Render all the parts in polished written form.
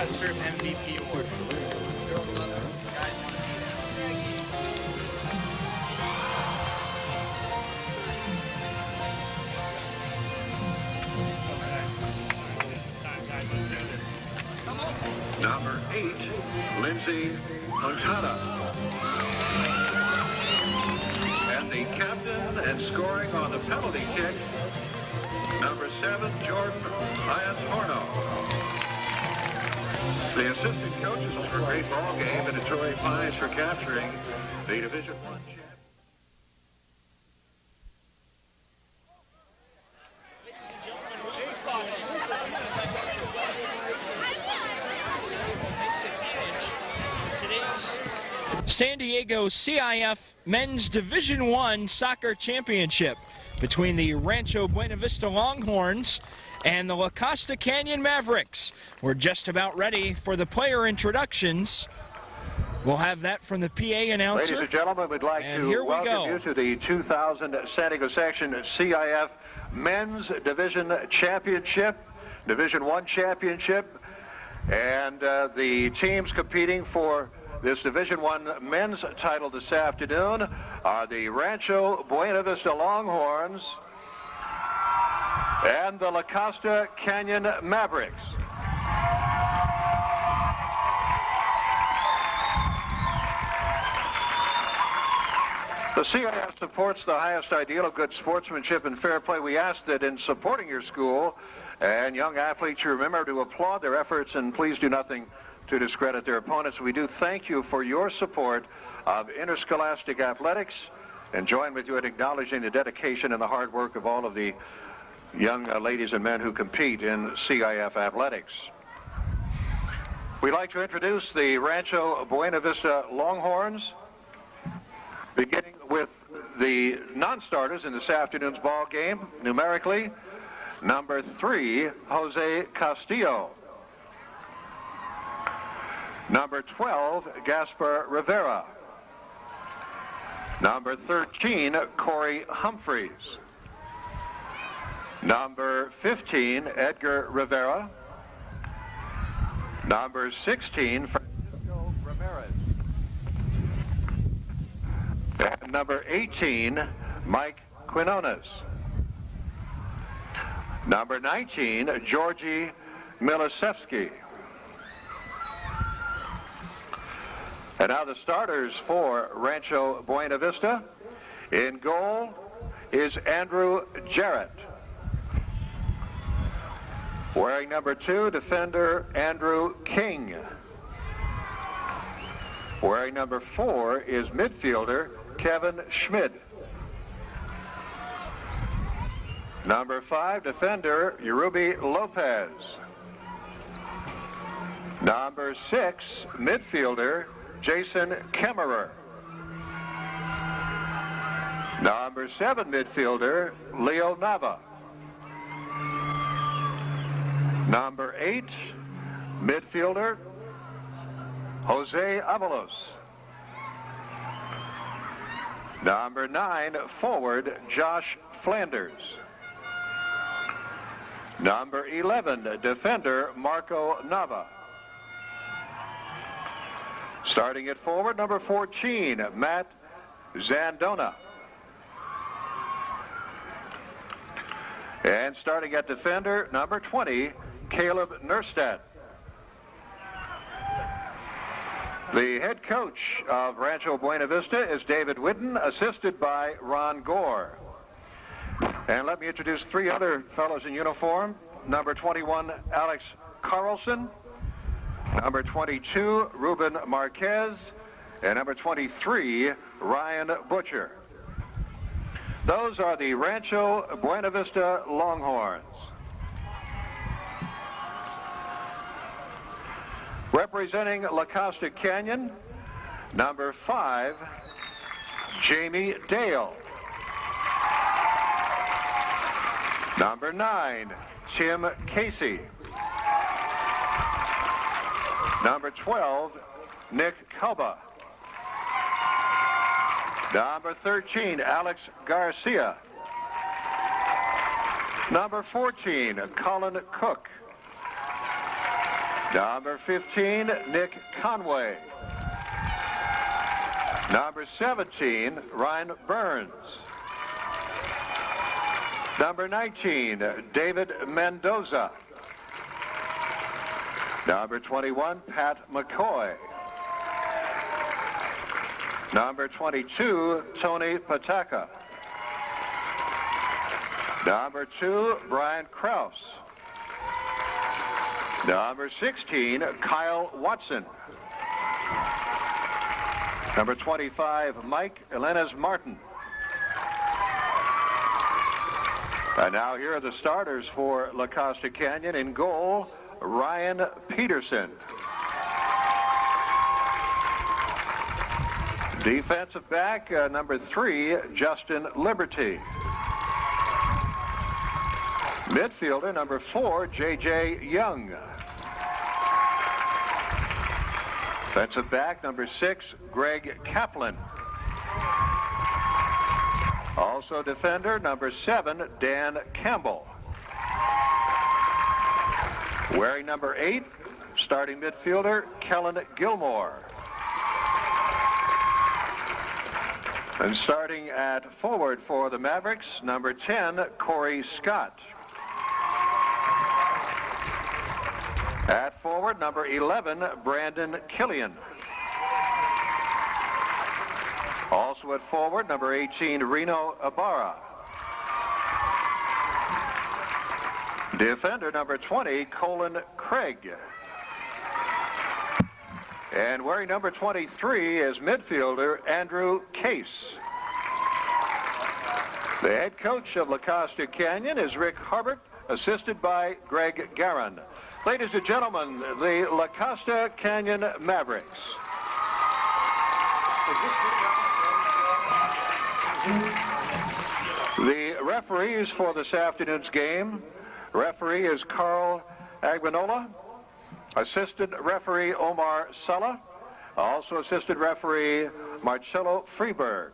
got to serve MVP award. Girls love it. Guys want to be there. Number 8, Lindsay Moncada. And the captain and scoring on the penalty kick, number 7, Jordan Iantorno. The assistant coaches for a great ball game and enjoy fines for capturing the Division I champion. San Diego CIF Men's Division I Soccer Championship between the Rancho Buena Vista Longhorns and the La Costa Canyon Mavericks. We're just about ready for the player introductions. We'll have that from the PA announcer. Ladies and gentlemen, we'd like to welcome you to the 2000 San Diego Section CIF Men's Division Championship, Division I Championship, and the teams competing for this Division I men's title this afternoon are the Rancho Buena Vista Longhorns and the La Costa Canyon Mavericks. The CIF supports the highest ideal of good sportsmanship and fair play. We ask that in supporting your school and young athletes, you remember to applaud their efforts and please do nothing to discredit their opponents. We do thank you for your support of interscholastic athletics and join with you in acknowledging the dedication and the hard work of all of the young ladies and men who compete in CIF athletics. We'd like to introduce the Rancho Buena Vista Longhorns, beginning with the non-starters in this afternoon's ball game. Numerically, number 3, Jose Castillo. Number 12, Gaspar Rivera. Number 13, Corey Humphreys. Number 15, Edgar Rivera. Number 16, Francisco Ramirez. And number 18, Mike Quinones. Number 19, Georgi Milisevsky. And now the starters for Rancho Buena Vista. In goal is Andrew Jarrett. Wearing number 2, defender Andrew King. Wearing number 4 is midfielder Kevin Schmid. Number 5, defender Yerubi Lopez. Number 6, midfielder Jason Kemmerer. Number 7, midfielder Leo Nava. Number 8, midfielder Jose Avalos. Number 9, forward Josh Flanders. Number 11, defender Marco Nava. Starting at forward, number 14, Matt Zandona. And starting at defender, number 20, Caleb Nerstedt. The head coach of Rancho Buena Vista is David Whidden, assisted by Ron Gore. And let me introduce 3 other fellows in uniform. Number 21, Alex Carlson. Number 22, Ruben Marquez. And number 23, Ryan Butcher. Those are the Rancho Buena Vista Longhorns. Representing La Costa Canyon, number 5, Jamie Dale. Number 9, Tim Casey. Number 12, Nick Kalba. Number 13, Alex Garcia. Number 14, Colin Cook. Number 15, Nick Conway. Number 17, Ryan Burns. Number 19, David Mendoza. Number 21, Pat McCoy. Number 22, Tony Pataka. Number 2, Brian Krause. Number 16, Kyle Watson. Number 25, Mike Elenes Martin. And now here are the starters for La Costa Canyon. In goal, Ryan Peterson. Defensive back, number 3, Justin Liberty. Midfielder, number 4, J.J. Young. Defensive back, number 6, Greg Kaplan. Also defender, number 7, Dan Campbell. Wearing number 8, starting midfielder, Kellen Gilmore. And starting at forward for the Mavericks, number 10, Corey Scott. At forward, number 11, Brandon Killian. Also at forward, number 18, Reno Ibarra. Defender, number 20, Colin Craig. And wearing number 23 is midfielder Andrew Case. The head coach of La Costa Canyon is Rick Harbert, assisted by Greg Garin. Ladies and gentlemen, the La Costa Canyon Mavericks. The referees for this afternoon's game. Referee is Carl Agbanola. Assistant referee Omar Sala. Also assistant referee Marcelo Freeberg.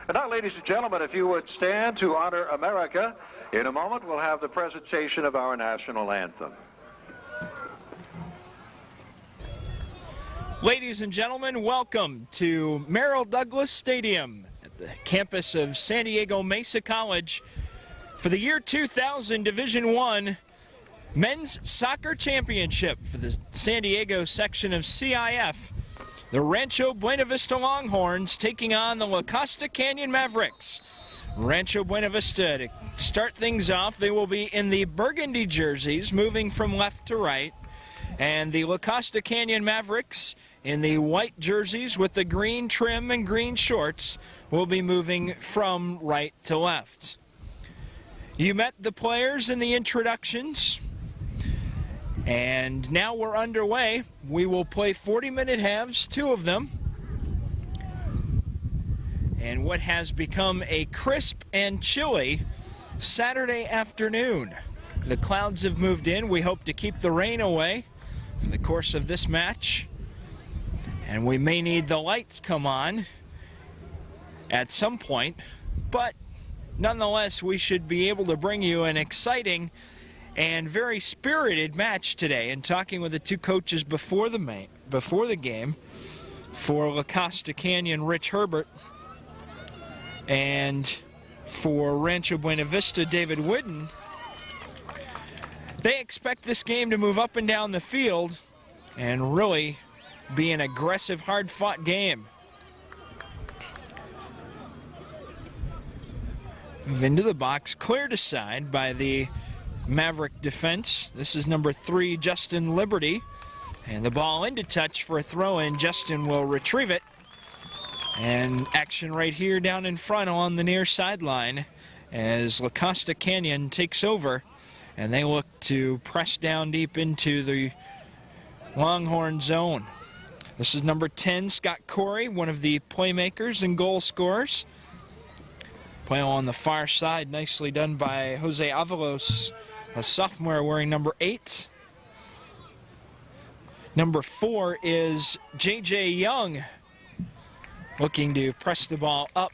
And now, ladies and gentlemen, if you would stand to honor America, in a moment we'll have the presentation of our national anthem. Ladies and gentlemen, welcome to Merrill Douglas Stadium at the campus of San Diego Mesa College for the year 2000 Division I Men's Soccer Championship for the San Diego section of CIF. The Rancho Buena Vista Longhorns taking on the La Costa Canyon Mavericks. Rancho Buena Vista, to start things off, they will be in the burgundy jerseys, moving from left to right. And the La Costa Canyon Mavericks in the white jerseys with the green trim and green shorts will be moving from right to left. You met the players in the introductions, and now we're underway. We will play 40-minute halves, 2 of them. And what has become a crisp and chilly Saturday afternoon. The clouds have moved in. We hope to keep the rain away for the course of this match. And we may need the lights come on at some point, but nonetheless, we should be able to bring you an exciting and very spirited match today. And talking with the 2 coaches before the game, for La Costa Canyon, Rich Herbert, and for Rancho Buena Vista, David Whidden, they expect this game to move up and down the field and really be an aggressive, hard-fought game. Move into the box, cleared aside by the Maverick defense. This is number 3, Justin Liberty. And the ball into touch for a throw-in. Justin will retrieve it. And action right here down in front along the near sideline as La Costa Canyon takes over. And they look to press down deep into the Longhorn zone. This is number 10, Scott Corey, one of the playmakers and goal scorers. Play on the far side, nicely done by Jose Avalos, a sophomore wearing number 8. Number 4 is J.J. Young, looking to press the ball up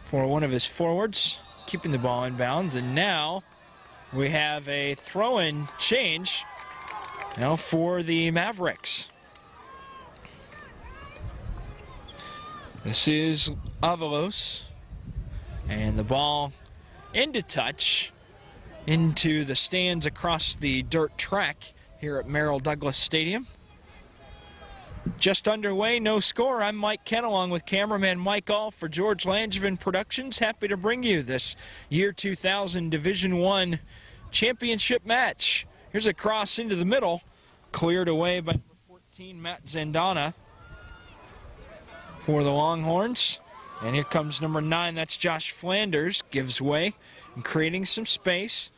for one of his forwards, keeping the ball in bounds. And now we have a throw-in change Now for the Mavericks. This is Avalos. And the ball into touch, into the stands across the dirt track here at Merrill Douglas Stadium. Just underway, no score. I'm Mike Kent along with cameraman Mike All for George Langevin Productions. Happy to bring you this year 2000 Division I championship match. Here's a cross into the middle, cleared away by number 14, Matt Zandana for the Longhorns. And here comes number 9, that's Josh Flanders, gives way and creating some space.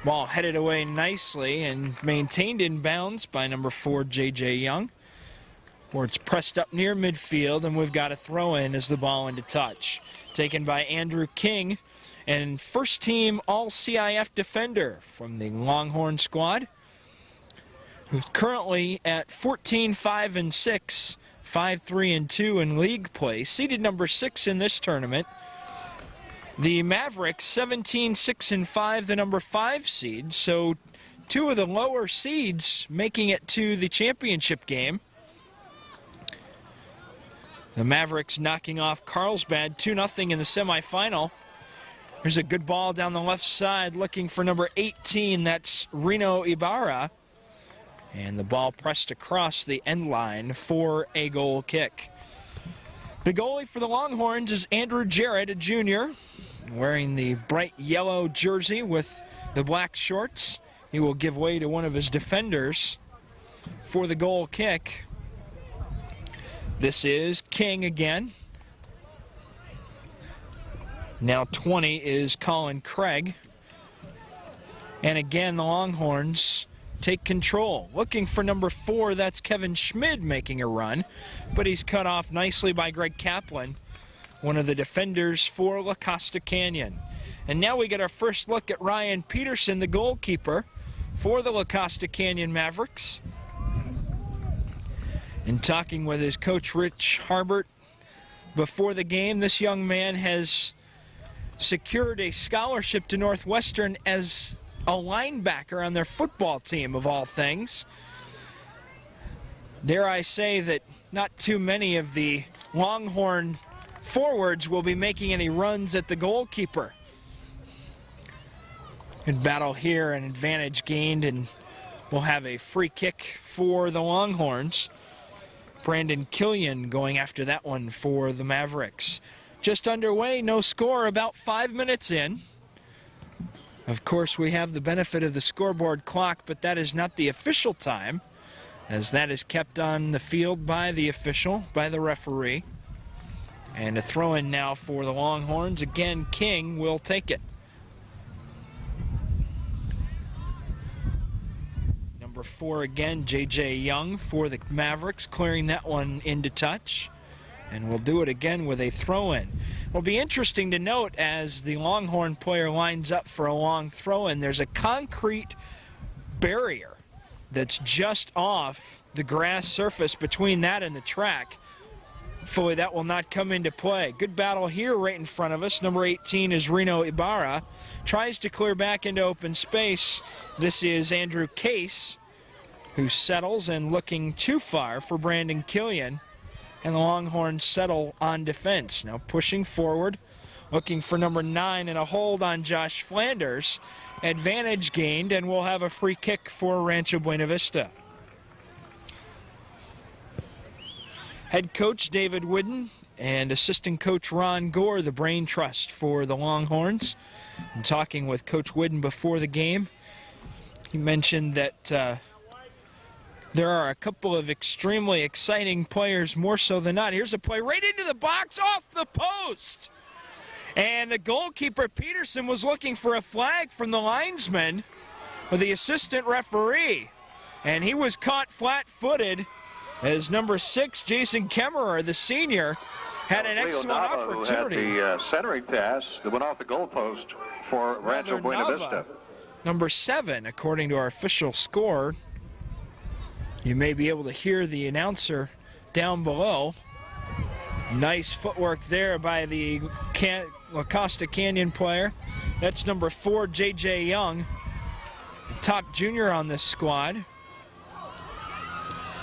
Ball headed away nicely and maintained in bounds by number 4, J.J. Young. Where it's pressed up near midfield, and we've got a throw in as the ball into touch. Taken by Andrew King, and first team All-CIF defender from the Longhorn squad, who's currently at 14-5-6, 5-3-2 in league play, seeded number 6 in this tournament. The Mavericks 17-6-5, the number 5 seed, so 2 of the lower seeds making it to the championship game. The Mavericks knocking off Carlsbad 2-0 in the semifinal. Here's a good ball down the left side looking for number 18, that's Reno Ibarra. And the ball pressed across the end line for a goal kick. The goalie for the Longhorns is Andrew Jarrett, a junior, wearing the bright yellow jersey with the black shorts. He will give way to one of his defenders for the goal kick. This is King again. Now 20 is Colin Craig. And again, the Longhorns take control. Looking for number 4, that's Kevin Schmid making a run, but he's cut off nicely by Greg Kaplan, one of the defenders for La Costa Canyon. And now we get our first look at Ryan Peterson, the goalkeeper for the La Costa Canyon Mavericks. In talking with his coach, Rich Harbert, before the game, this young man has secured a scholarship to Northwestern as a linebacker on their football team, of all things. Dare I say that not too many of the Longhorn forwards will be making any runs at the goalkeeper. Good battle here, an advantage gained, and we'll have a free kick for the Longhorns. Brandon Killian going after that one for the Mavericks. Just underway, no score, about 5 minutes in. Of course, we have the benefit of the scoreboard clock, but that is not the official time, as that is kept on the field by the official, by the referee. And a throw-in now for the Longhorns. Again, King will take it. Number 4 again, J.J. Young for the Mavericks, clearing that one into touch. And we'll do it again with a throw-in. It'll be interesting to note as the Longhorn player lines up for a long throw-in, there's a concrete barrier that's just off the grass surface between that and the track. Hopefully that will not come into play. Good battle here right in front of us. Number 18 is Reno Ibarra. Tries to clear back into open space. This is Andrew Case, who settles and looking too far for Brandon Killian. And the Longhorns settle on defense. Now pushing forward, looking for number 9 and a hold on Josh Flanders. Advantage gained, and we'll have a free kick for Rancho Buena Vista. Head coach David Whidden and assistant coach Ron Gore, the brain trust for the Longhorns. And talking with Coach Whidden before the game, he mentioned that there are a couple of extremely exciting players, more so than not. Here's a play right into the box, off the post. And the goalkeeper, Peterson, was looking for a flag from the linesman or the assistant referee. And he was caught flat-footed as number 6, Jason Kemmerer, the senior, had an excellent opportunity. Who had the centering pass that went off the goalpost for Rancho Buena Vista. Number 7, according to our official score. You may be able to hear the announcer down below. Nice footwork there by the La Costa Canyon player. That's number 4, J.J. Young, top junior on this squad.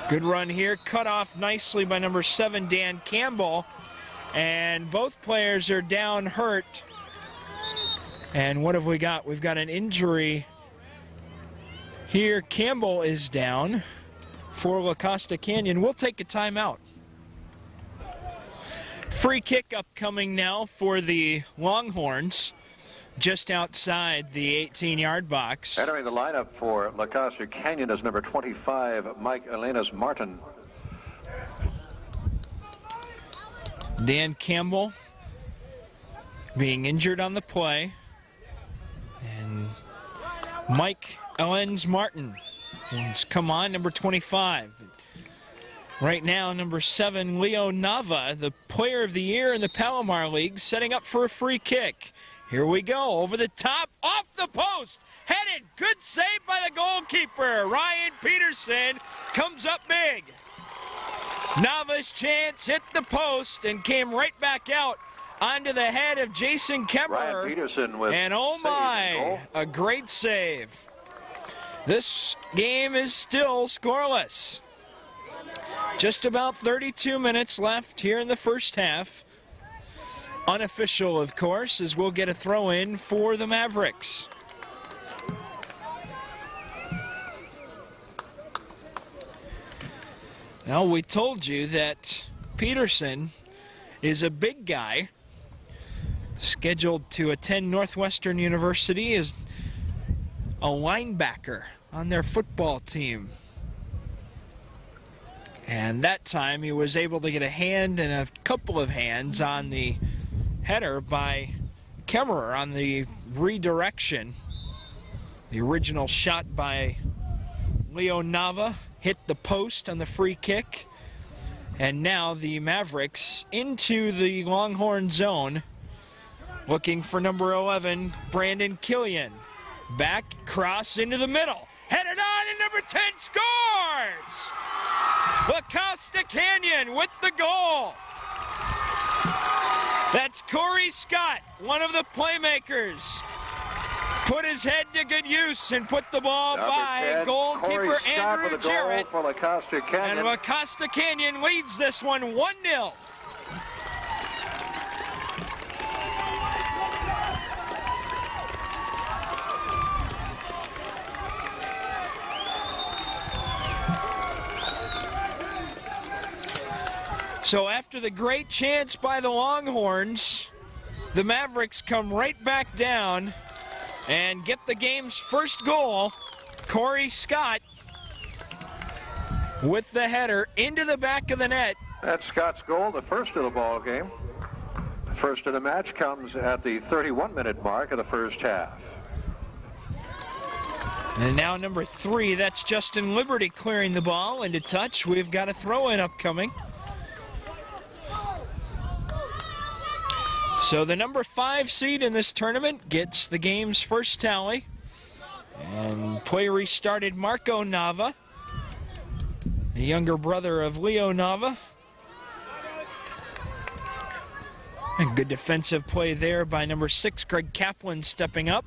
Good run here, cut off nicely by number 7, Dan Campbell. And both players are down hurt. And what have we got? We've got an injury here. Campbell is down for La Costa Canyon. We'll take a timeout. Free kick upcoming now for the Longhorns, just outside the 18-yard box. Entering the lineup for La Costa Canyon is number 25, Mike Elenas Martin. Dan Campbell being injured on the play. And Mike Elenas Martin has come on, number 25. Right now, number 7, Leo Nava, the player of the year in the Palomar League, setting up for a free kick. Here we go, over the top, off the post, headed, good save by the goalkeeper. Ryan Peterson comes up big. Nava's chance hit the post and came right back out onto the head of Jason Kemper. Ryan Peterson with and oh my, a great save. This game is still scoreless. Just about 32 minutes left here in the first half. Unofficial, of course, as we'll get a throw in for the Mavericks. Now, we told you that Peterson is a big guy, scheduled to attend Northwestern University as a linebacker on their football team. And that time he was able to get a hand and a couple of hands on the header by Kemmerer on the redirection. The original shot by Leo Nava hit the post on the free kick. And now the Mavericks into the Longhorn zone, looking for number 11, Brandon Killian. Back, cross into the middle. Headed on, and number 10 scores! La Costa Canyon with the goal. That's Corey Scott, one of the playmakers. Put his head to good use and put the ball by goalkeeper Andrew Jarrett. For La Costa Canyon. And La Costa Canyon leads this one 1-0. So after the great chance by the Longhorns, the Mavericks come right back down and get the game's first goal. Corey Scott with the header into the back of the net. That's Scott's goal, the first of the ball game. The first of the match comes at the 31-minute mark of the first half. And now number 3, that's Justin Liberty clearing the ball into touch. We've got a throw-in upcoming. So the number 5 seed in this tournament gets the game's first tally. And play restarted Marco Nava, the younger brother of Leo Nava. And good defensive play there by number 6, Greg Kaplan, stepping up.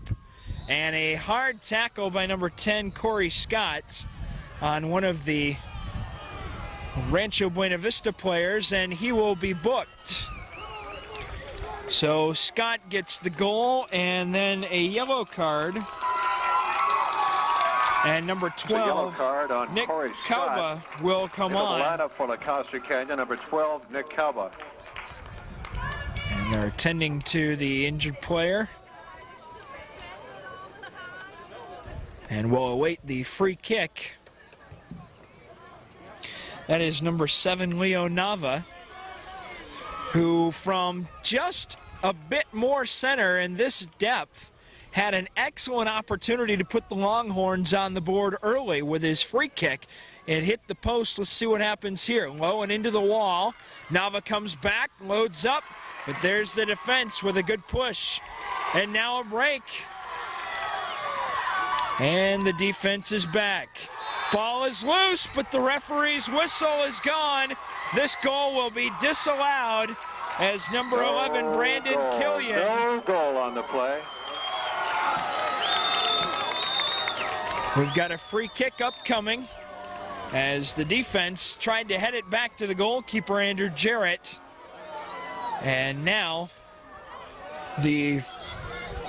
And a hard tackle by number 10, Corey Scott, on one of the Rancho Buena Vista players, and he will be booked. So Scott gets the goal and then a yellow card. And number 12, card on Nick Corey Calva, will come on. The lineup for La Costa Canyon, number 12, Nick Calva. And they're attending to the injured player. And we'll await the free kick. That is number 7, Leo Nava, who from just a bit more center in this depth had an excellent opportunity to put the Longhorns on the board early with his free kick. It hit the post. Let's see what happens here. Low and into the wall. Nava comes back, loads up, but there's the defense with a good push. And now a break. And the defense is back. Ball is loose, but the referee's whistle is gone. This goal will be disallowed as number 11, Brandon Killian. No goal on the play. We've got a free kick upcoming as the defense tried to head it back to the goalkeeper, Andrew Jarrett. And now the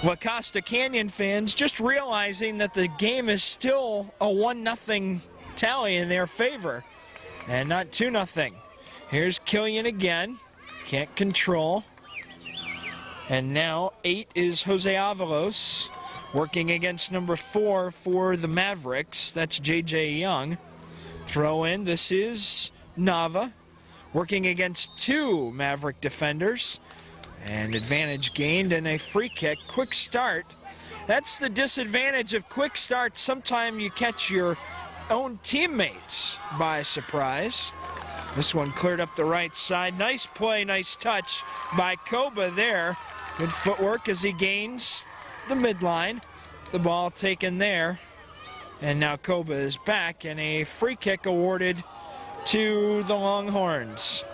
La Costa Canyon fans just realizing that the game is still a 1-0 tally in their favor and not 2-0. Here's Killian again, can't control. And now 8 is Jose Avalos, working against number 4 for the Mavericks. That's J.J. Young. Throw in, this is Nava, working against 2 Maverick defenders. And advantage gained and a free kick. Quick start. That's the disadvantage of quick start. Sometimes you catch your own teammates by surprise. This one cleared up the right side. Nice play, nice touch by Koba there. Good footwork as he gains the midline. The ball taken there. And now Koba is back, and a free kick awarded to the Longhorns.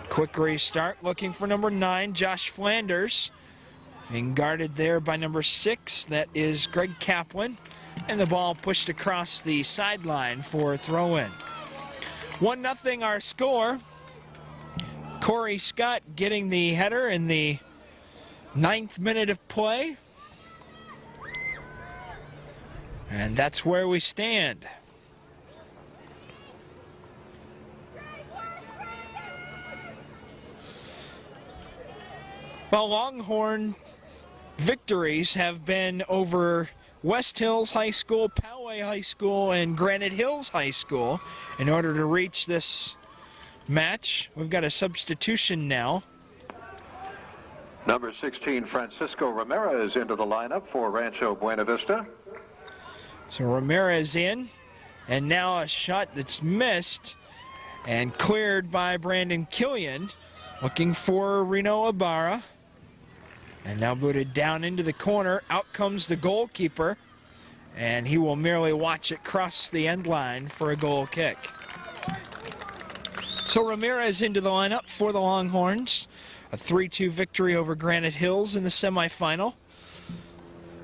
Quick restart, looking for number 9, Josh Flanders. Being guarded there by number 6, that is Greg Kaplan. And the ball pushed across the sideline for a throw-in. 1-0 our score. Corey Scott getting the header in the 9th minute of play. And that's where we stand. Well, Longhorn victories have been over West Hills High School, Poway High School, and Granite Hills High School. In order to reach this match, we've got a substitution now. Number 16, Francisco Ramirez, into the lineup for Rancho Buena Vista. So Ramirez in, and now a shot that's missed and cleared by Brandon Killian, looking for Reno Ibarra. And now booted down into the corner. Out comes the goalkeeper, and he will merely watch it cross the end line for a goal kick. So Ramirez into the lineup for the Longhorns. A 3-2 victory over Granite Hills in the semifinal.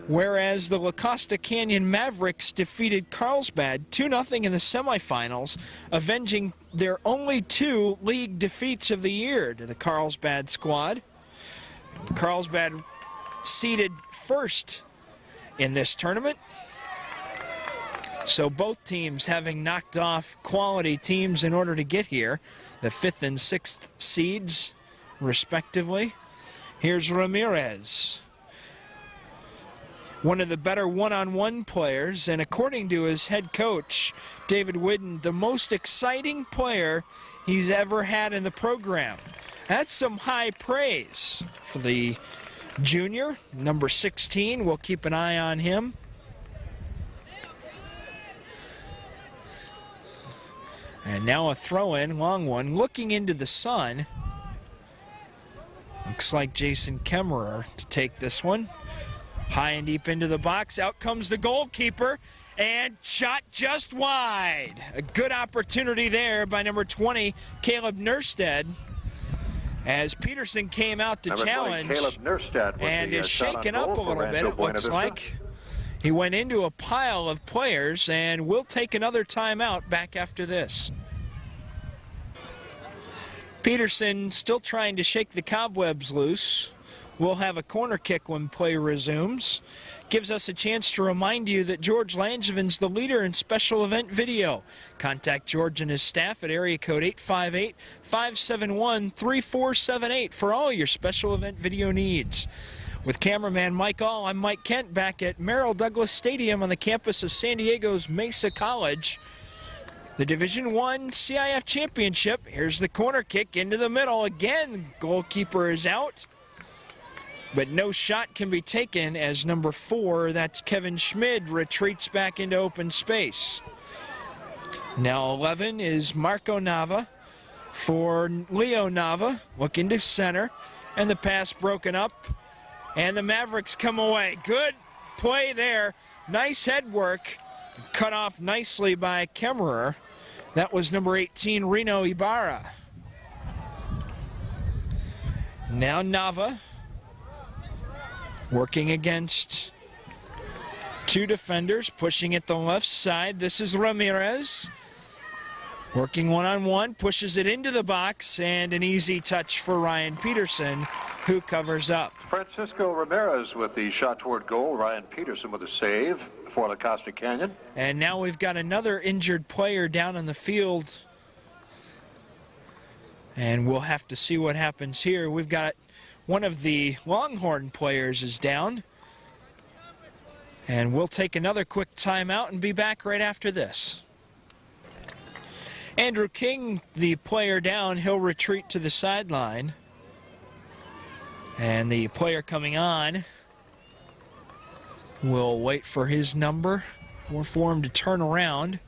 Whereas the La Costa Canyon Mavericks defeated Carlsbad 2-0 in the semifinals, avenging their only 2 league defeats of the year to the Carlsbad squad. Carlsbad seeded first in this tournament. So both teams having knocked off quality teams in order to get here, the 5th and 6th seeds respectively. Here's Ramirez, one of the better one-on-one players, and according to his head coach, David Whidden, the most exciting player he's ever had in the program. That's some high praise for the junior, number 16. We'll keep an eye on him. And now a throw-in, long one, looking into the sun. Looks like Jason Kemmerer to take this one. High and deep into the box. Out comes the goalkeeper, and shot just wide. A good opportunity there by number 20, Caleb Nerstead, as Peterson came out to challenge and is shaken up a little bit, it looks like. He went into a pile of players, and we'll take another timeout back after this. Peterson still trying to shake the cobwebs loose. We'll have a corner kick when play resumes. Gives us a chance to remind you that George Langevin's the leader in special event video. Contact George and his staff at area code 858-571-3478 for all your special event video needs. With cameraman Mike All, I'm Mike Kent back at Merrill Douglas Stadium on the campus of San Diego's Mesa College. The Division I CIF Championship. Here's the corner kick into the middle. Again, goalkeeper is out, but no shot can be taken as number 4, that's Kevin Schmid, retreats back into open space. Now 11 is Marco Nava for Leo Nava, looking to center, and the pass broken up, and the Mavericks come away. Good play there, nice head work, cut off nicely by Kemmerer. That was number 18, Reno Ibarra. Now Nava, working against 2 defenders, pushing at the left side. This is Ramirez. Working one-on-one, pushes it into the box, and an easy touch for Ryan Peterson, who covers up. Francisco Ramirez with the shot toward goal. Ryan Peterson with a save for La Costa Canyon. And now we've got another injured player down on the field. And we'll have to see what happens here. We've got one of the Longhorn players is down. And we'll take another quick timeout and be back right after this. Andrew King, the player down, he'll retreat to the sideline. And the player coming on will wait for his number or for him to turn around.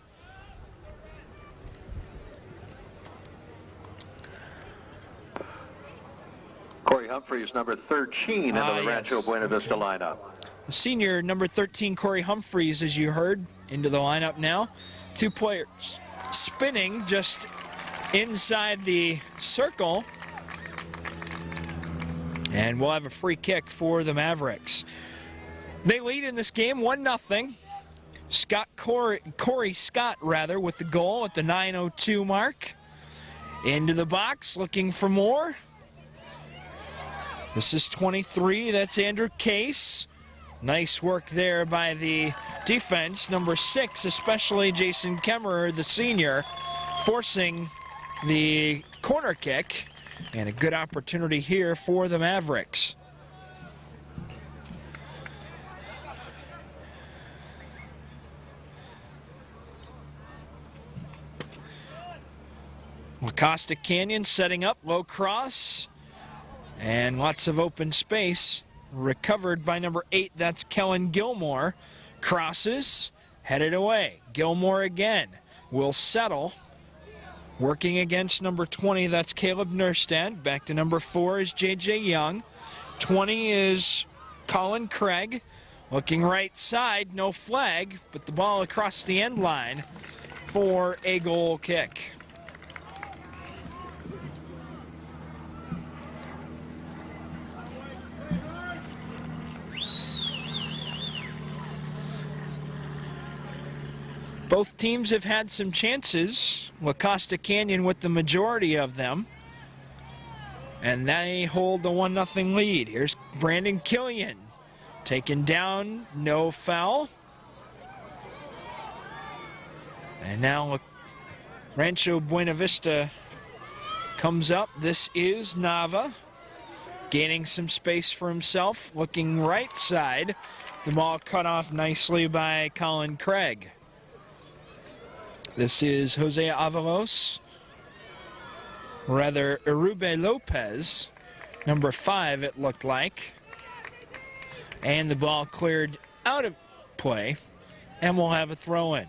Corey Humphreys, number 13, into the Rancho Buena Vista lineup. The senior, number 13, Corey Humphreys, as you heard, into the lineup now. Two players spinning just inside the circle. And we'll have a free kick for the Mavericks. They lead in this game 1-0. Corey Scott, with the goal at the 9:02 mark. Into the box, looking for more. This is 23, that's Andrew Case. Nice work there by the defense. Number 6, especially Jason Kemmerer, the senior, forcing the corner kick. And a good opportunity here for the Mavericks. La Costa Canyon setting up, low cross. And lots of open space. Recovered by number 8, that's Kellen Gilmore. Crosses, headed away. Gilmore again will settle. Working against number 20, that's Caleb Nerstad. Back to number 4 is J.J. Young. 20 is Colin Craig. Looking right side, no flag, but the ball across the end line for a goal kick. Both teams have had some chances. La Costa Canyon with the majority of them. And they hold the 1-0 lead. Here's Brandon Killian. Taken down, no foul. And now Rancho Buena Vista comes up. This is Nava. Gaining some space for himself. Looking right side. The ball cut off nicely by Colin Craig. This is Jose Avalos, Urube Lopez, number 5 it looked like. And the ball cleared out of play, and we'll have a throw in.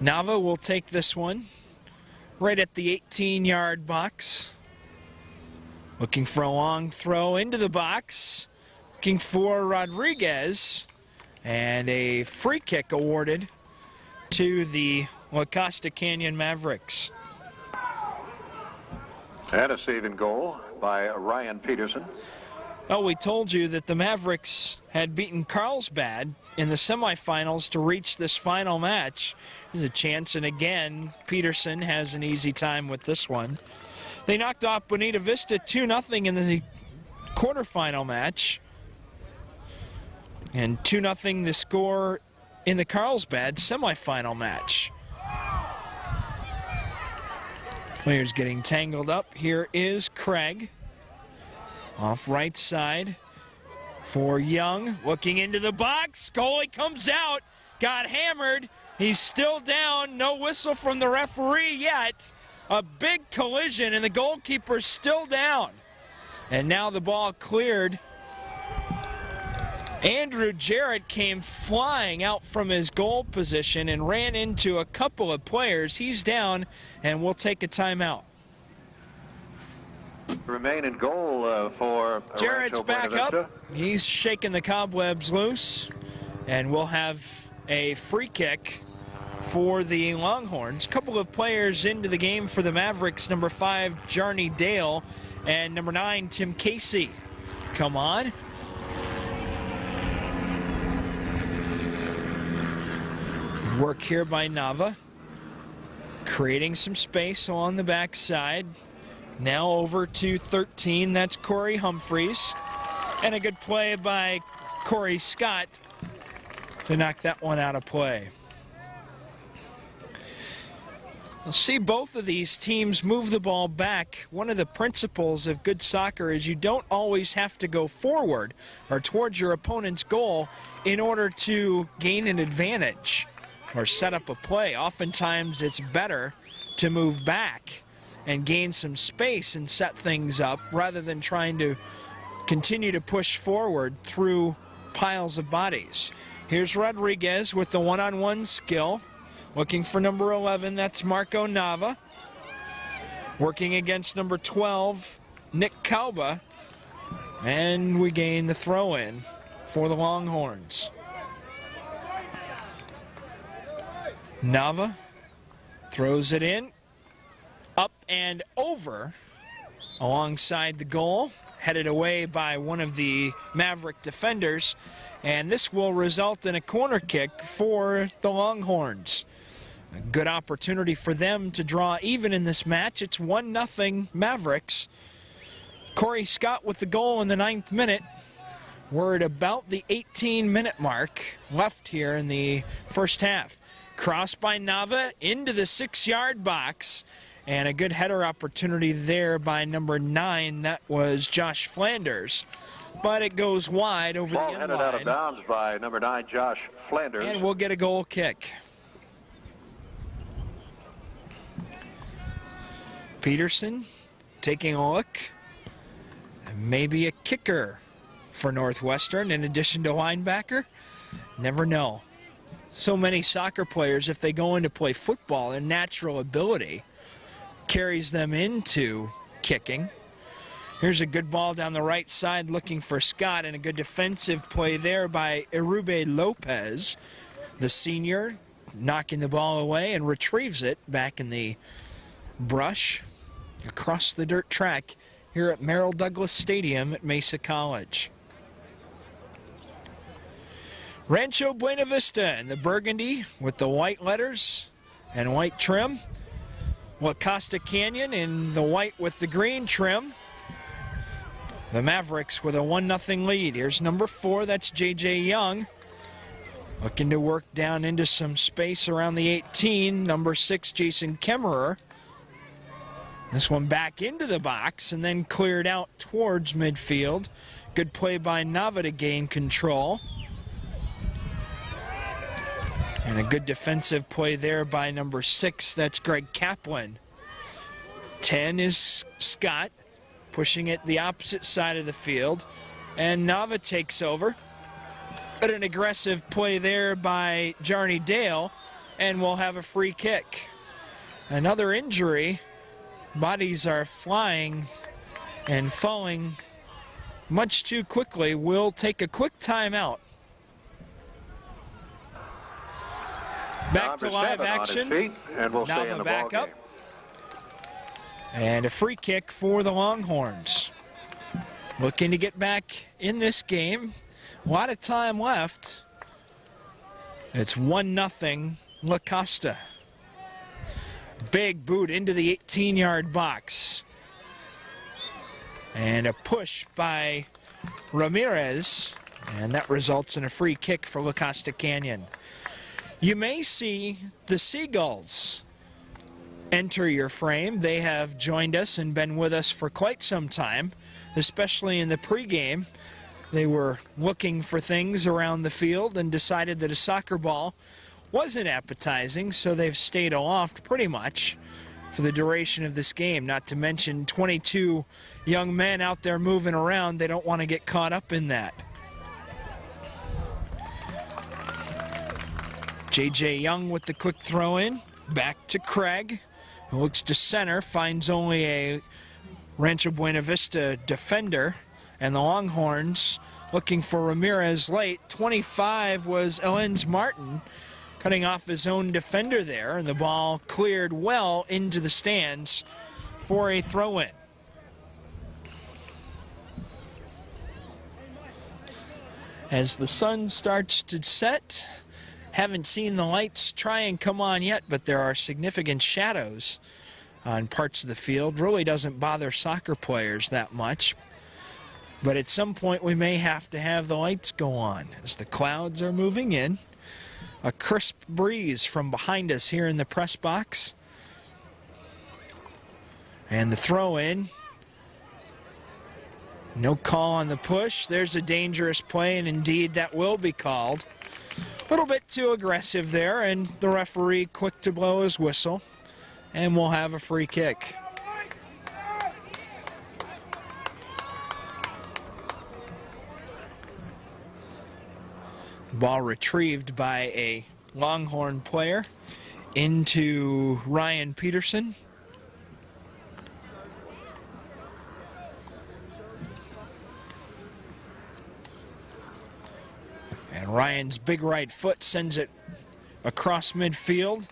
Nava will take this one right at the 18-yard box. Looking for a long throw into the box. Looking for Rodriguez. And a free kick awarded to the La Costa Canyon Mavericks. And a saving goal by Ryan Peterson. Oh, we told you that the Mavericks had beaten Carlsbad in the semifinals to reach this final match. There's a chance, and again, Peterson has an easy time with this one. They knocked off Bonita Vista 2-0 in the quarterfinal match. And 2-0 the score in the Carlsbad semifinal match. Players getting tangled up. Here is Craig. Off right side for Young. Looking into the box. Goalie comes out. Got hammered. He's still down. No whistle from the referee yet. A big collision, and the goalkeeper's still down. And now the ball cleared. Andrew Jarrett came flying out from his goal position and ran into a couple of players. He's down, and we'll take a timeout. Remain in goal for Jarrett's back up. He's shaking the cobwebs loose, and we'll have a free kick for the Longhorns. Couple of players into the game for the Mavericks. Number 5, Jarney Dale, and number 9, Tim Casey. Come on. Work here by Nava, creating some space along the backside. Now over to 13, that's Corey Humphreys. And a good play by Corey Scott to knock that one out of play. We'll see both of these teams move the ball back. One of the principles of good soccer is you don't always have to go forward or towards your opponent's goal in order to gain an advantage or set up a play. Oftentimes it's better to move back and gain some space and set things up rather than trying to continue to push forward through piles of bodies. Here's Rodriguez with the one-on-one skill. Looking for number 11, that's Marco Nava. Working against number 12, Nick Kauba. And we gain the throw-in for the Longhorns. Nava throws it in, up and over, alongside the goal, headed away by one of the Maverick defenders. And this will result in a corner kick for the Longhorns. A good opportunity for them to draw even in this match. It's 1-0 Mavericks. Corey Scott with the goal in the 9th minute. We're at about the 18-minute mark left here in the first half. Cross by Nava into the 6-yard box. And a good header opportunity there by number 9. That was Josh Flanders. But it goes wide over the end line. Ball headed out of bounds by number 9, Josh Flanders. And we'll get a goal kick. Peterson taking a look. Maybe a kicker for Northwestern in addition to linebacker. Never know. So many soccer players, if they go in to play football, their natural ability carries them into kicking. Here's a good ball down the right side looking for Scott, and a good defensive play there by Irube Lopez, the senior, knocking the ball away and retrieves it back in the brush across the dirt track here at Merrill Douglas Stadium at Mesa College. Rancho Buena Vista in the burgundy with the white letters and white trim. La Costa Canyon in the white with the green trim. The Mavericks with a 1-0 lead. Here's number 4, that's J.J. Young. Looking to work down into some space around the 18. Number 6, Jason Kemmerer. This one back into the box and then cleared out towards midfield. Good play by Nava to gain control. And a good defensive play there by number 6, that's Greg Kaplan. 10 is Scott, pushing it the opposite side of the field. And Nava takes over. But an aggressive play there by Jarney Dale, and we'll have a free kick. Another injury. Bodies are flying and falling much too quickly. We'll take a quick timeout. Back to live action. And we'll stay in the back ball up. game. And a free kick for the Longhorns. Looking to get back in this game. A lot of time left. It's 1-0 La Costa. Big boot into the 18-yard box. And a push by Ramirez. And that results in a free kick for La Costa Canyon. You may see the Seagulls enter your frame. They have joined us and been with us for quite some time, especially in the pregame. They were looking for things around the field and decided that a soccer ball wasn't appetizing, so they've stayed aloft pretty much for the duration of this game. Not to mention 22 young men out there moving around. They don't want to get caught up in that. J.J. Young with the quick throw in. Back to Craig, who looks to center, finds only a Rancho Buena Vista defender. And the Longhorns looking for Ramirez late. 25 was Elens Martin, cutting off his own defender there, and the ball cleared well into the stands for a throw-in. As the sun starts to set, Haven't seen the lights try and come on yet, but there are significant shadows on parts of the field. Really doesn't bother soccer players that much. But at some point we may have to have the lights go on as the clouds are moving in. A crisp breeze from behind us here in the press box. And the throw in. No call on the push. There's a dangerous play, and indeed that will be called. A little bit too aggressive there, and the referee quick to blow his whistle. And we'll have a free kick. Ball retrieved by a Longhorn player into Ryan Peterson. And Ryan's big right foot sends it across midfield,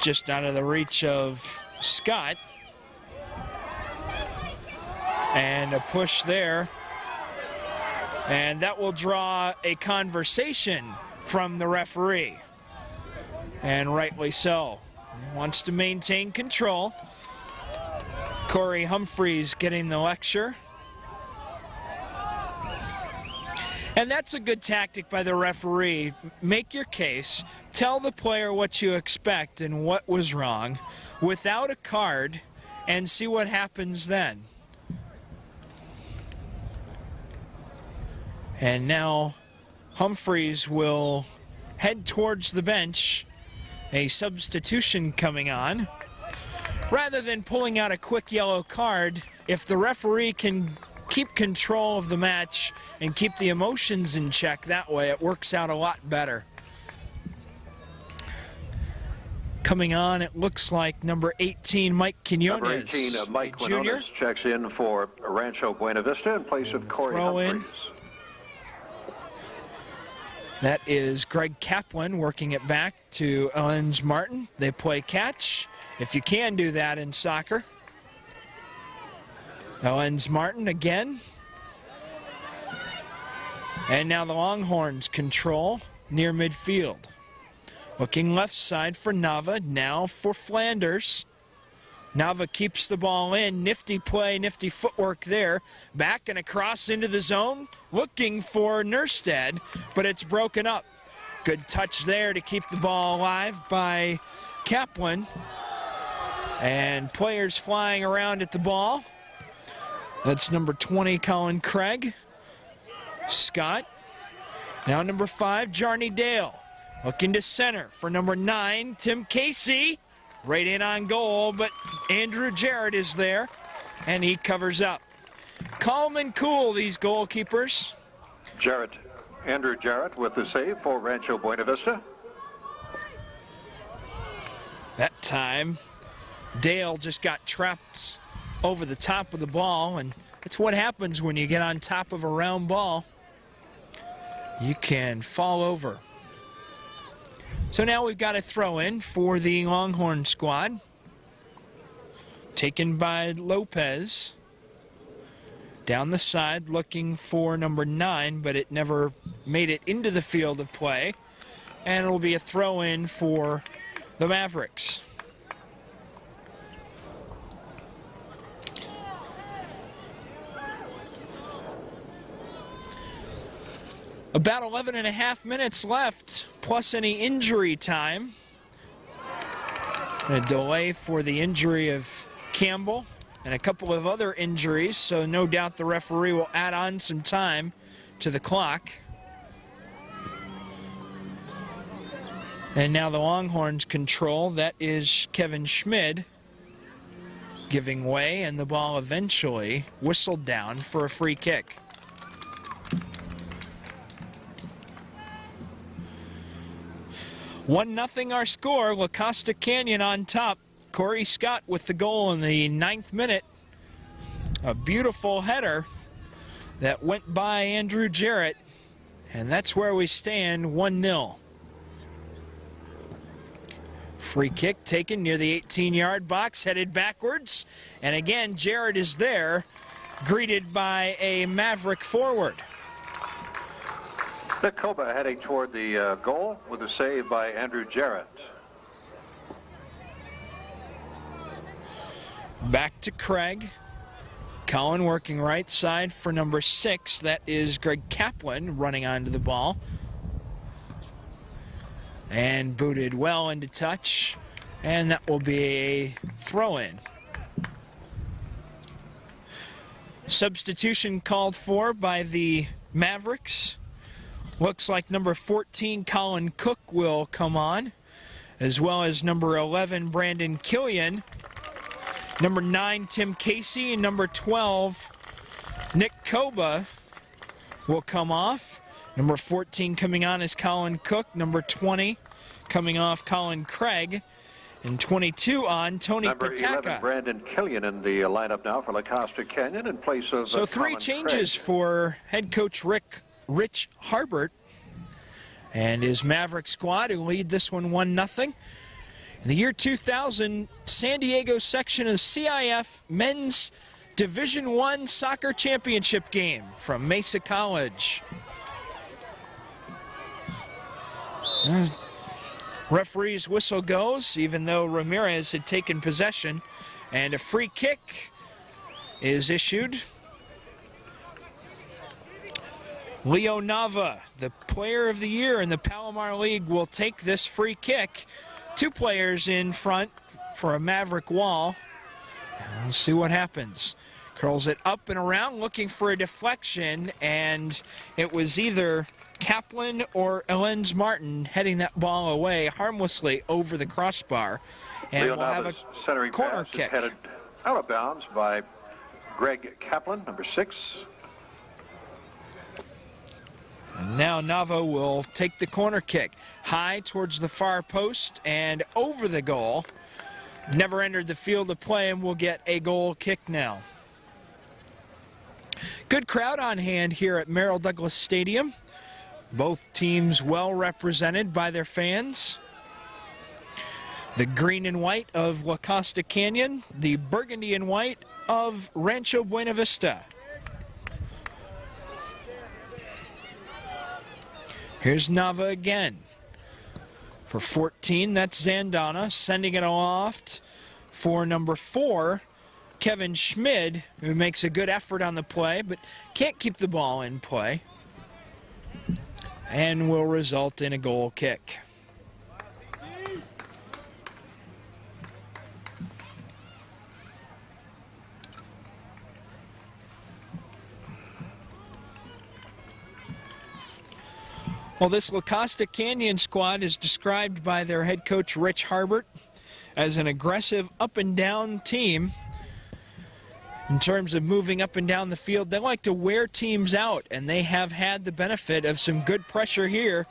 just out of the reach of Scott. And a push there. And that will draw a conversation from the referee. And rightly so. He wants to maintain control. Corey Humphreys getting the lecture. And that's a good tactic by the referee. Make your case. Tell the player what you expect and what was wrong without a card, and see what happens then. And now Humphreys will head towards the bench. A substitution coming on. Rather than pulling out a quick yellow card, if the referee can keep control of the match and keep the emotions in check that way, it works out a lot better. Coming on, it looks like number 18, Mike Quinones. Number 18, Mike Quinones checks in for Rancho Buena Vista in place of Corey Humphreys. That is Greg Kaplan working it back to Owens Martin. They play catch, if you can do that in soccer. Owens Martin again. And now the Longhorns control near midfield. Looking left side for Nava, now for Flanders. Nava keeps the ball in. Nifty play, nifty footwork there. Back and across into the zone. Looking for Nerstead, but it's broken up. Good touch there to keep the ball alive by Kaplan. And players flying around at the ball. That's number 20, Colin Craig. Scott. Now number 5, Jarney Dale. Looking to center for number 9, Tim Casey. Right in on goal, but Andrew Jarrett is there, and he covers up. Calm and cool, these goalkeepers. Andrew Jarrett with the save for Rancho Buena Vista. That time, Dale just got trapped over the top of the ball, and that's what happens when you get on top of a round ball. You can fall over. So now we've got a throw in for the Longhorn squad. Taken by Lopez. Down the side looking for number 9, but it never made it into the field of play. And it'll be a throw in for the Mavericks. About 11 and a half minutes left, plus any injury time. A delay for the injury of Campbell and a couple of other injuries, so no doubt the referee will add on some time to the clock. And now the Longhorns control. That is Kevin Schmid giving way, and the ball eventually whistled down for a free kick. One nothing our score. La Costa Canyon on top. Corey Scott with the goal in the 9th minute. A beautiful header that went by Andrew Jarrett. And that's where we stand, 1-0. Free kick taken near the 18-yard box, headed backwards. And again, Jarrett is there, greeted by a Maverick forward. Nick Costa heading toward the goal with a save by Andrew Jarrett. Back to Craig. Colin working right side for number 6. That is Greg Kaplan running onto the ball. And booted well into touch. And that will be a throw-in. Substitution called for by the Mavericks. Looks like number 14, Colin Cook, will come on, as well as number 11, Brandon Killian, number 9, Tim Casey, and number 12, Nick Costa will come off. Number 14 coming on is Colin Cook. Number 20 coming off, Colin Craig. And 22 on, Tony Number Pataka. 11, Brandon Killian in the lineup now for La Costa Canyon in place of So 3 Colin changes Craig. for head coach Rich Harbert and his Maverick squad, who lead this one 1-0. In the year 2000, San Diego section of CIF Men's Division I Soccer Championship game from Mesa College. Referee's whistle goes, even though Ramirez had taken possession, and a free kick is issued. Leo Nava, the player of the year in the Palomar League, will take this free kick. 2 players in front for a Maverick wall. We'll see what happens. Curls it up and around, looking for a deflection, and it was either Kaplan or Elens Martin heading that ball away harmlessly over the crossbar. And Leo we'll have a centering corner pass is kick. headed out of bounds by Greg Kaplan, number 6. And now Navo will take the corner kick. High towards the far post and over the goal. Never entered the field of play and will get a goal kick now. Good crowd on hand here at Merrill Douglas Stadium. Both teams well represented by their fans. The green and white of La Costa Canyon, the burgundy and white of Rancho Buena Vista. Here's Nava again. For 14, that's Zandana, sending it aloft for number 4, Kevin Schmid, who makes a good effort on the play, but can't keep the ball in play, and will result in a goal kick. Well, this La Costa Canyon squad is described by their head coach Rich Harbert as an aggressive up and down team. In terms of moving up and down the field, they like to wear teams out, and they have had the benefit of some good pressure here.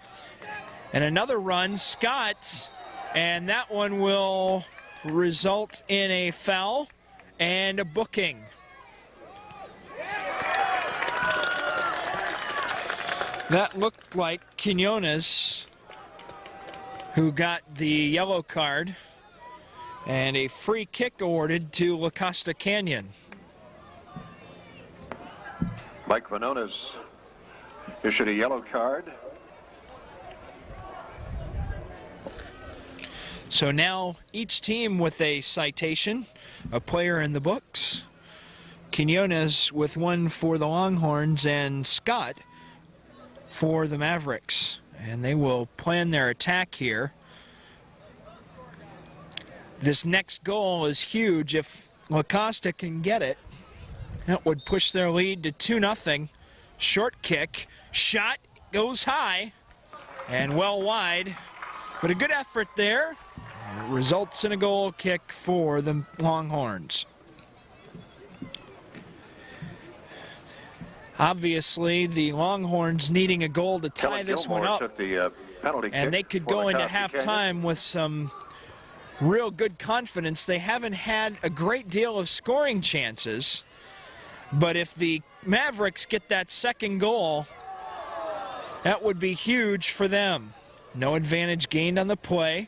And another run, Scott, and that one will result in a foul and a booking. That looked like Quinones, who got the yellow card, and a free kick awarded to La Costa Canyon. Mike Vanones issued a yellow card. So now each team with a citation, a player in the books. Quinones with one for the Longhorns, and Scott for the Mavericks. And they will plan their attack here. This next goal is huge. If La Costa can get it, that would push their lead to 2-0. Short kick, shot goes high and well wide, but a good effort there. It results in a goal kick for the Longhorns. Obviously, the Longhorns needing a goal to tie this one up, took the penalty and kick they could for go into Costa Canyon. halftime with some real good confidence. They haven't had a great deal of scoring chances, but if the Mavericks get that second goal, that would be huge for them. No advantage gained on the play.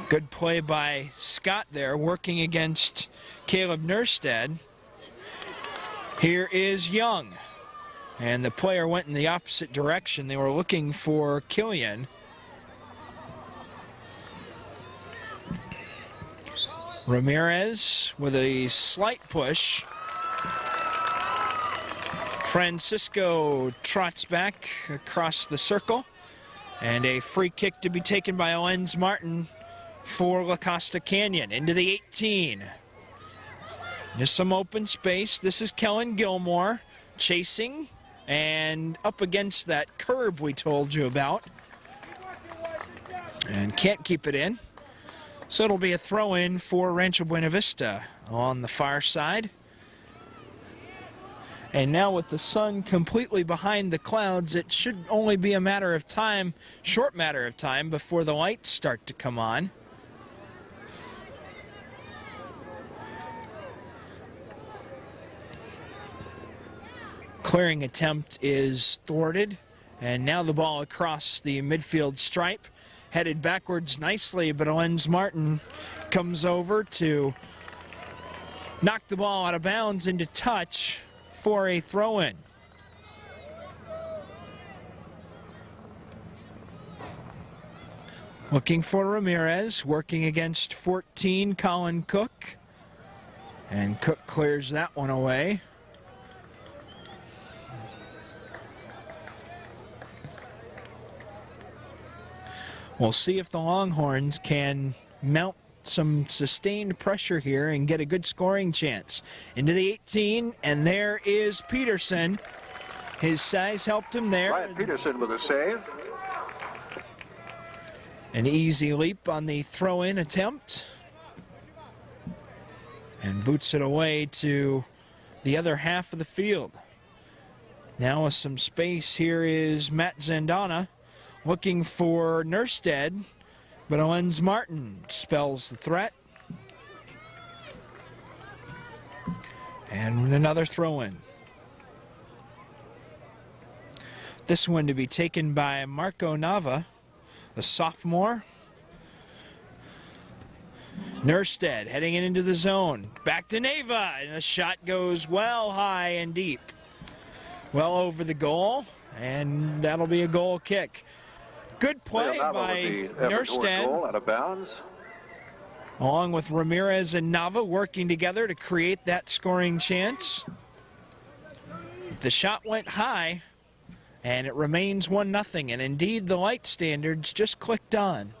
Good play by Scott there, working against Caleb Nerstead. Here is Young. And the player went in the opposite direction. They were looking for Killian. Ramirez with a slight push. Francisco trots back across the circle. And a free kick to be taken by Lenz Martin for La Costa Canyon into the 18. Just some open space. This is Kellen Gilmore chasing and up against that curb we told you about. And can't keep it in. So it'll be a throw-in for Rancho Buena Vista on the far side. And now with the sun completely behind the clouds, it should only be a matter of time, short matter of time, before the lights start to come on. Clearing attempt is thwarted, and now the ball across the midfield stripe, headed backwards nicely, but Lenz Martin comes over to knock the ball out of bounds into touch for a throw-in. Looking for Ramirez, working against 14, Colin Cook, and Cook clears that one away. We'll see if the Longhorns can mount some sustained pressure here and get a good scoring chance. Into the 18, and there is Peterson. His size helped him there. Ryan Peterson with a save. An easy leap on the throw-in attempt. And boots it away to the other half of the field. Now with some space, here is Matt Zandana looking for Nerstead, but Lenz Martin spells the threat. And another throw-in. This one to be taken by Marco Nava, the sophomore. Nerstead heading it into the zone. Back to Nava, and the shot goes well high and deep. Well over the goal, and that'll be a goal kick. Good play by Nerstead, out of bounds. Along with Ramirez and Nava working together to create that scoring chance. The shot went high, and it remains 1-0, and indeed the light standards just clicked on.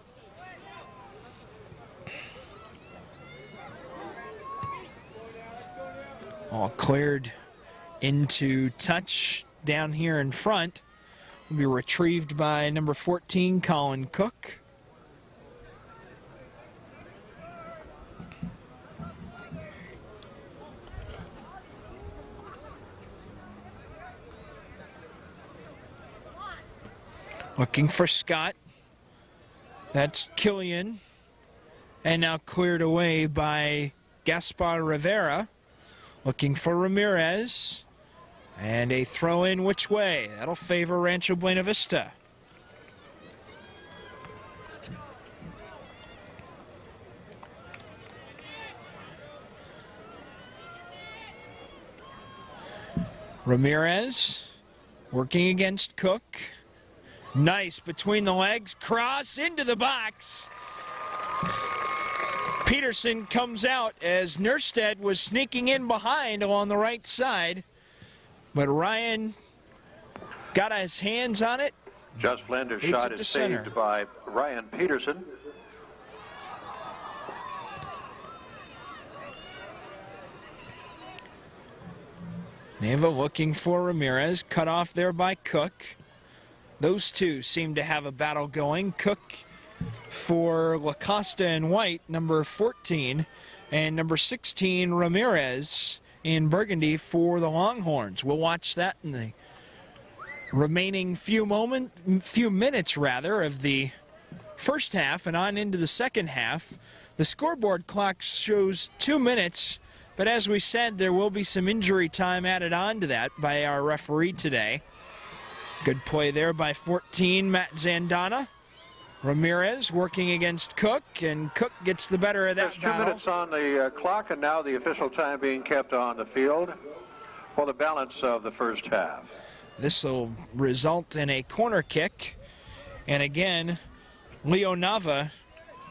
All cleared into touch down here in front. Will be retrieved by number 14, Colin Cook. Looking for Scott. That's Killian. And now cleared away by Gaspar Rivera. Looking for Ramirez. And a throw-in which way? That'll favor Rancho Buena Vista. Ramirez working against Cook. Nice between the legs. Cross into the box. Peterson comes out as Nerstead was sneaking in behind along the right side. But Ryan got his hands on it. Just Blender's shot is saved by Ryan Peterson. Nava looking for Ramirez, cut off there by Cook. Those two seem to have a battle going. Cook for La Costa and White, number 14, and number 16, Ramirez in burgundy for the Longhorns. We'll watch that in the remaining few minutes of the first half and on into the second half. The scoreboard clock shows 2 minutes, but as we said, there will be some injury time added on to that by our referee today. Good play there by 14, Matt Zandana. Ramirez working against Cook, and Cook gets the better of that battle. 2 minutes on the clock, and now the official time being kept on the field for the balance of the first half. This will result in a corner kick. And again, Leo Nava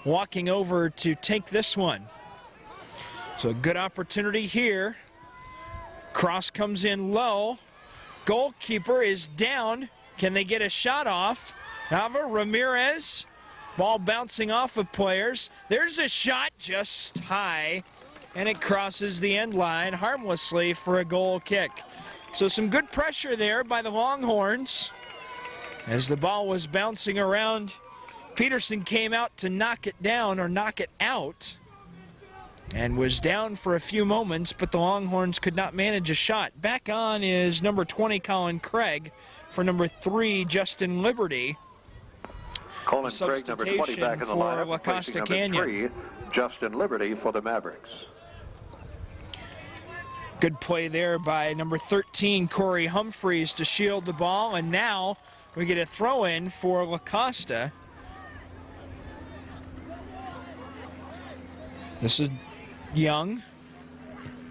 walking over to take this one. So a good opportunity here. Cross comes in low. Goalkeeper is down. Can they get a shot off? Nava, Ramirez. Ball bouncing off of players. There's a shot just high, and it crosses the end line harmlessly for a goal kick. So some good pressure there by the Longhorns. As the ball was bouncing around, Peterson came out to knock it down or knock it out and was down for a few moments, but the Longhorns could not manage a shot. Back on is number 20, Colin Craig, for number 3, Justin Liberty. Colin Craig, number 20, back in the lineup. For Costa Canyon. 3, Justin Liberty for the Mavericks. Good play there by number 13, Corey Humphreys, to shield the ball, and now we get a throw-in for La Costa. This is Young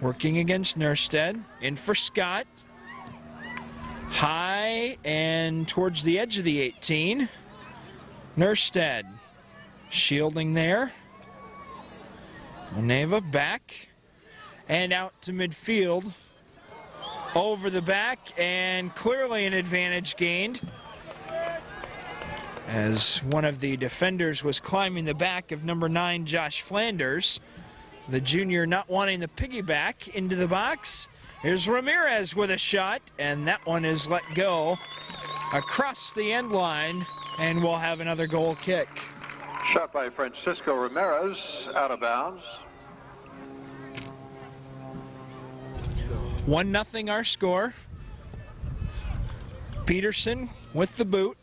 working against Nerstead. In for Scott. High and towards the edge of the 18. Nerstead shielding there. Neva back and out to midfield. Over the back, and clearly an advantage gained, as one of the defenders was climbing the back of number 9, Josh Flanders. The junior not wanting to piggyback into the box. Here's Ramirez with a shot, and that one is let go across the end line, and we'll have another goal kick. Shot by Francisco Ramirez, out of bounds. 1-0 our score. Peterson with the boot.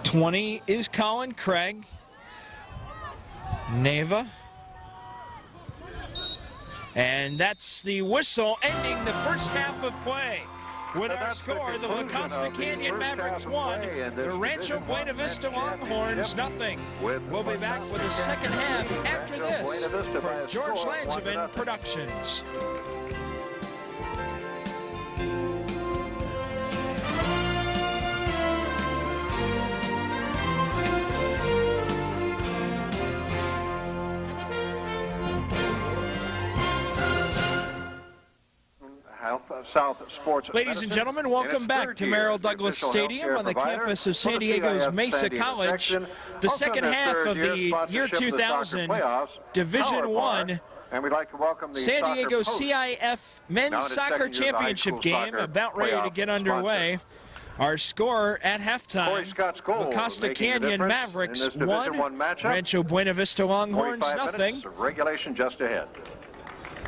20 is Colin Craig. Neva. And that's the whistle ending the first half of play. With our score, the La Costa Canyon Mavericks 1, the Rancho Buena Vista Longhorns 0. We'll be back with the second half after this from George Langevin Productions. South Sports Ladies and gentlemen, welcome back to Merrill Douglas Stadium on the campus of San Diego's Mesa College. The second half of the year 2000 Division I and we'd like to welcome the San Diego Post. CIF Men's Soccer Championship game about ready to get underway. Our score at halftime, the Costa Canyon Mavericks 1, Rancho Buena Vista Longhorns 0. Regulation just ahead.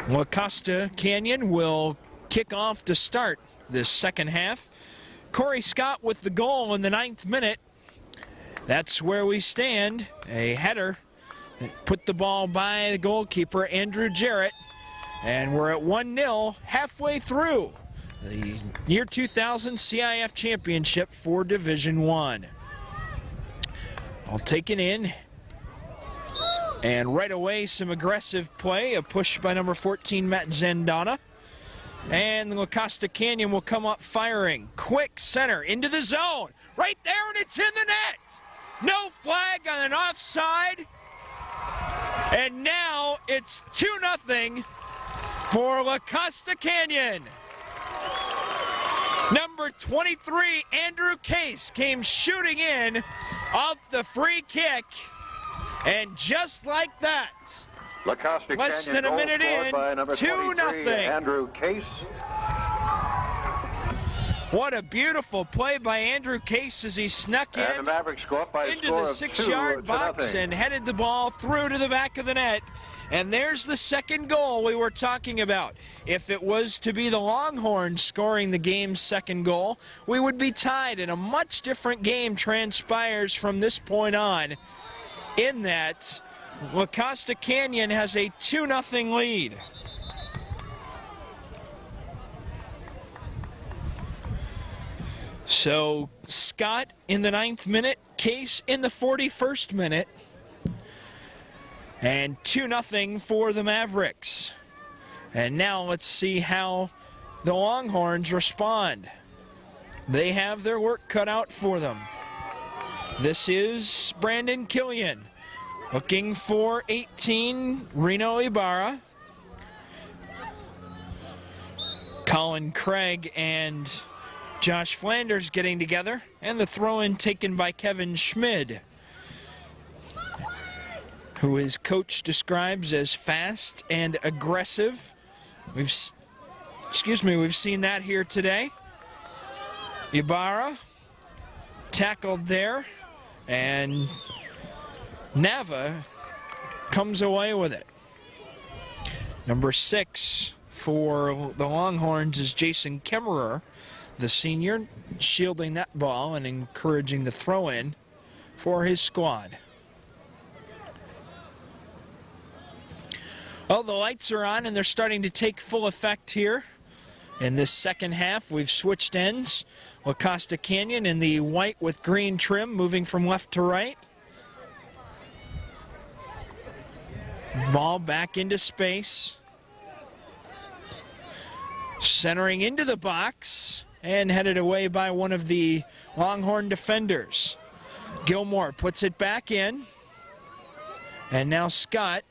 La Costa Canyon will kick off to start this second half. Corey Scott with the goal in the 9th minute. That's where we stand. A header that put the ball by the goalkeeper, Andrew Jarrett. And we're at 1-0 halfway through the year 2000 CIF Championship for Division I. I'll take it in. And right away, some aggressive play. A push by number 14, Matt Zandana. And the La Costa Canyon will come up firing. Quick center into the zone. Right there, and it's in the net. No flag on an offside. And now it's 2-0 for La Costa Canyon. Number 23, Andrew Case, came shooting in off the free kick. And just like that, less than a minute in, 2-0. Andrew Case. What a beautiful play by Andrew Case as he snuck in the Mavericks go up by into the 6-yard box and headed the ball through to the back of the net. And there's the second goal we were talking about. If it was to be the Longhorns scoring the game's second goal, we would be tied, and a much different game transpires from this point on. In that, La Costa Canyon has a 2-0 lead. So Scott in the 9th minute, Case in the 41st minute, and 2-0 for the Mavericks. And now let's see how the Longhorns respond. They have their work cut out for them. This is Brandon Killian looking for 18, Reno Ibarra. Colin Craig and Josh Flanders getting together, and the throw-in taken by Kevin Schmid, who his coach describes as fast and aggressive. We've seen that here today. Ibarra tackled there, and Nava comes away with it. Number 6 for the Longhorns is Jason Kemmerer, the senior, shielding that ball and encouraging the throw-in for his squad. Well, the lights are on and they're starting to take full effect here. In this second half, we've switched ends. La Costa Canyon in the white with green trim, moving from left to right. Ball back into space. Centering into the box and headed away by one of the Longhorn defenders. Gilmore puts it back in. And now Scott,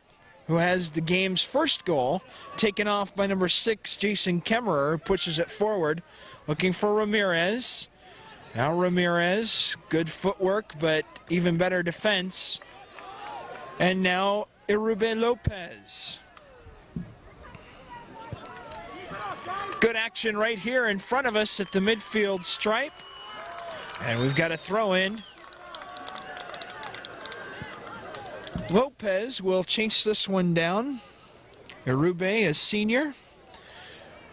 who has the game's first goal, taken off by number 6, Jason Kemmerer, pushes it forward, looking for Ramirez. Now Ramirez, good footwork, but even better defense. And now Irube Lopez. Good action right here in front of us at the midfield stripe. And we've got a throw in. Lopez will chase this one down. Irube, a senior,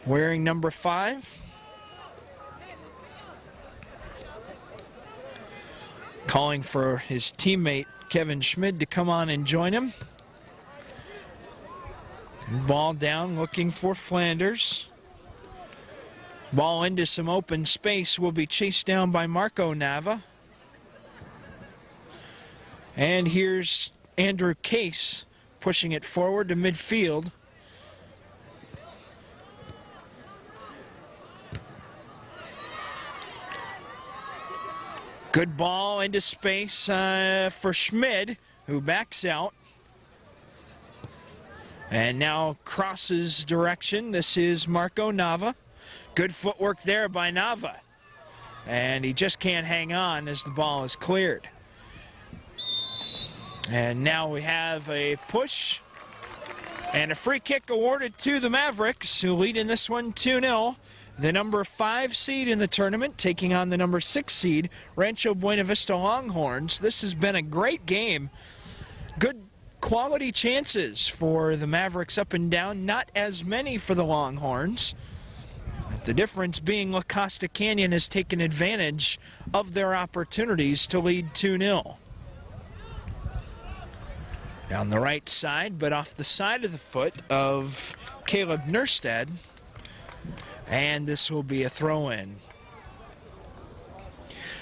wearing number 5. Calling for his teammate Kevin Schmid to come on and join him. Ball down, looking for Flanders. Ball into some open space, will be chased down by Marco Nava. And here's Andrew Case pushing it forward to midfield. Good ball into space for Schmid, who backs out. And now crosses direction. This is Marco Nava. Good footwork there by Nava. And he just can't hang on as the ball is cleared. And now we have a push and a free kick awarded to the Mavericks, who lead in this one 2-0. The number 5 seed in the tournament taking on the number 6 seed, Rancho Buena Vista Longhorns. This has been a great game. Good quality chances for the Mavericks up and down, not as many for the Longhorns. The difference being La Costa Canyon has taken advantage of their opportunities to lead 2-0. Down the right side, but off the side of the foot of Caleb Nerstead. And this will be a throw-in.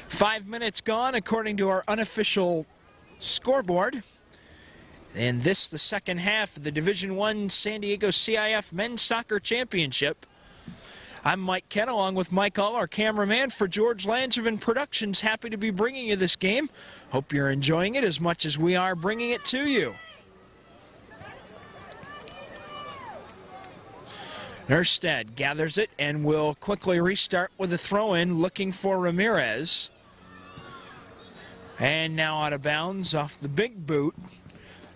5 minutes gone according to our unofficial scoreboard. And this, the second half of the Division I San Diego CIF Men's Soccer Championship. I'm Mike Kent, along with Mike Ull, our cameraman for George Langevin Productions. Happy to be bringing you this game. Hope you're enjoying it as much as we are bringing it to you. Nerstead gathers it and will quickly restart with a throw-in, looking for Ramirez. And now out of bounds off the big boot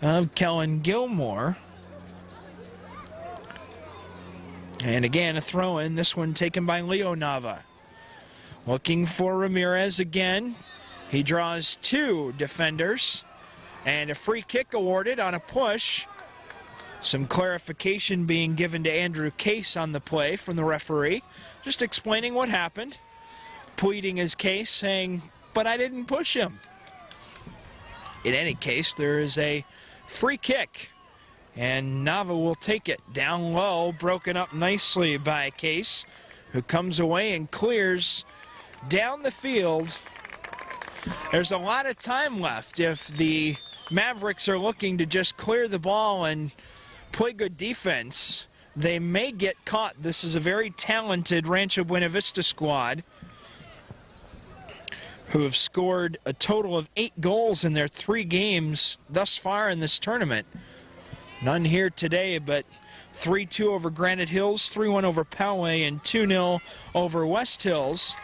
of Kellen Gilmore. And again, a throw-in, this one taken by Leo Nava. Looking for Ramirez again. He draws 2 defenders. And a free kick awarded on a push. Some clarification being given to Andrew Case on the play from the referee. Just explaining what happened. Pleading his case, saying, but I didn't push him. In any case, there is a free kick. And Nava will take it down low, broken up nicely by Case, who comes away and clears down the field. There's a lot of time left if the Mavericks are looking to just clear the ball and play good defense. they may get caught. This is a very talented Rancho Buena Vista squad who have scored a total of 8 goals in their 3 games thus far in this tournament. None here today, but 3-2 over Granite Hills, 3-1 over Poway, and 2-0 over West Hills,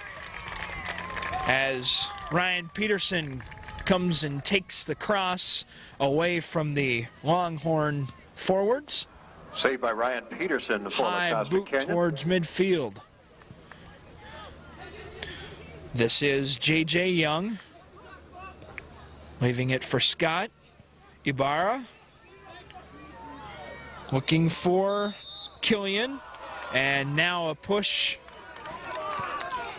as Ryan Peterson comes and takes the cross away from the Longhorn forwards. Saved by Ryan Peterson for High Costa boot Canyon. towards midfield. This is J.J. Young, leaving it for Scott. Ibarra, looking for Killian, and now a push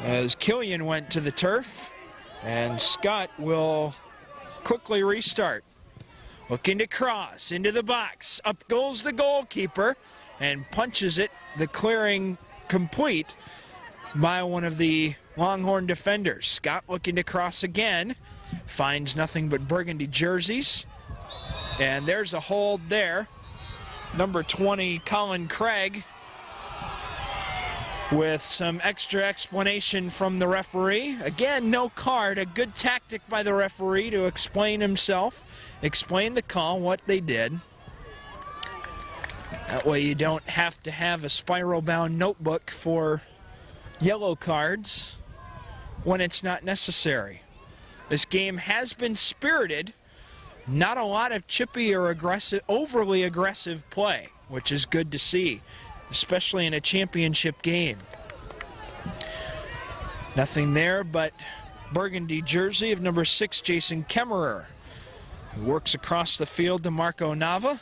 as Killian went to the turf, and Scott will quickly restart. Looking to cross into the box. Up goes the goalkeeper and punches it. The clearing complete by one of the Longhorn defenders. Scott looking to cross again. Finds nothing but burgundy jerseys. And there's a hold there. Number 20, Colin Craig, with some extra explanation from the referee. Again, no card. A good tactic by the referee to explain himself, explain the call, what they did. That way you don't have to have a spiral-bound notebook for yellow cards when it's not necessary. This game has been spirited. Not a lot of chippy or aggressive, overly aggressive play, which is good to see, especially in a championship game. Nothing there but burgundy jersey of number 6, Jason Kemmerer, who works across the field to Marco Nava.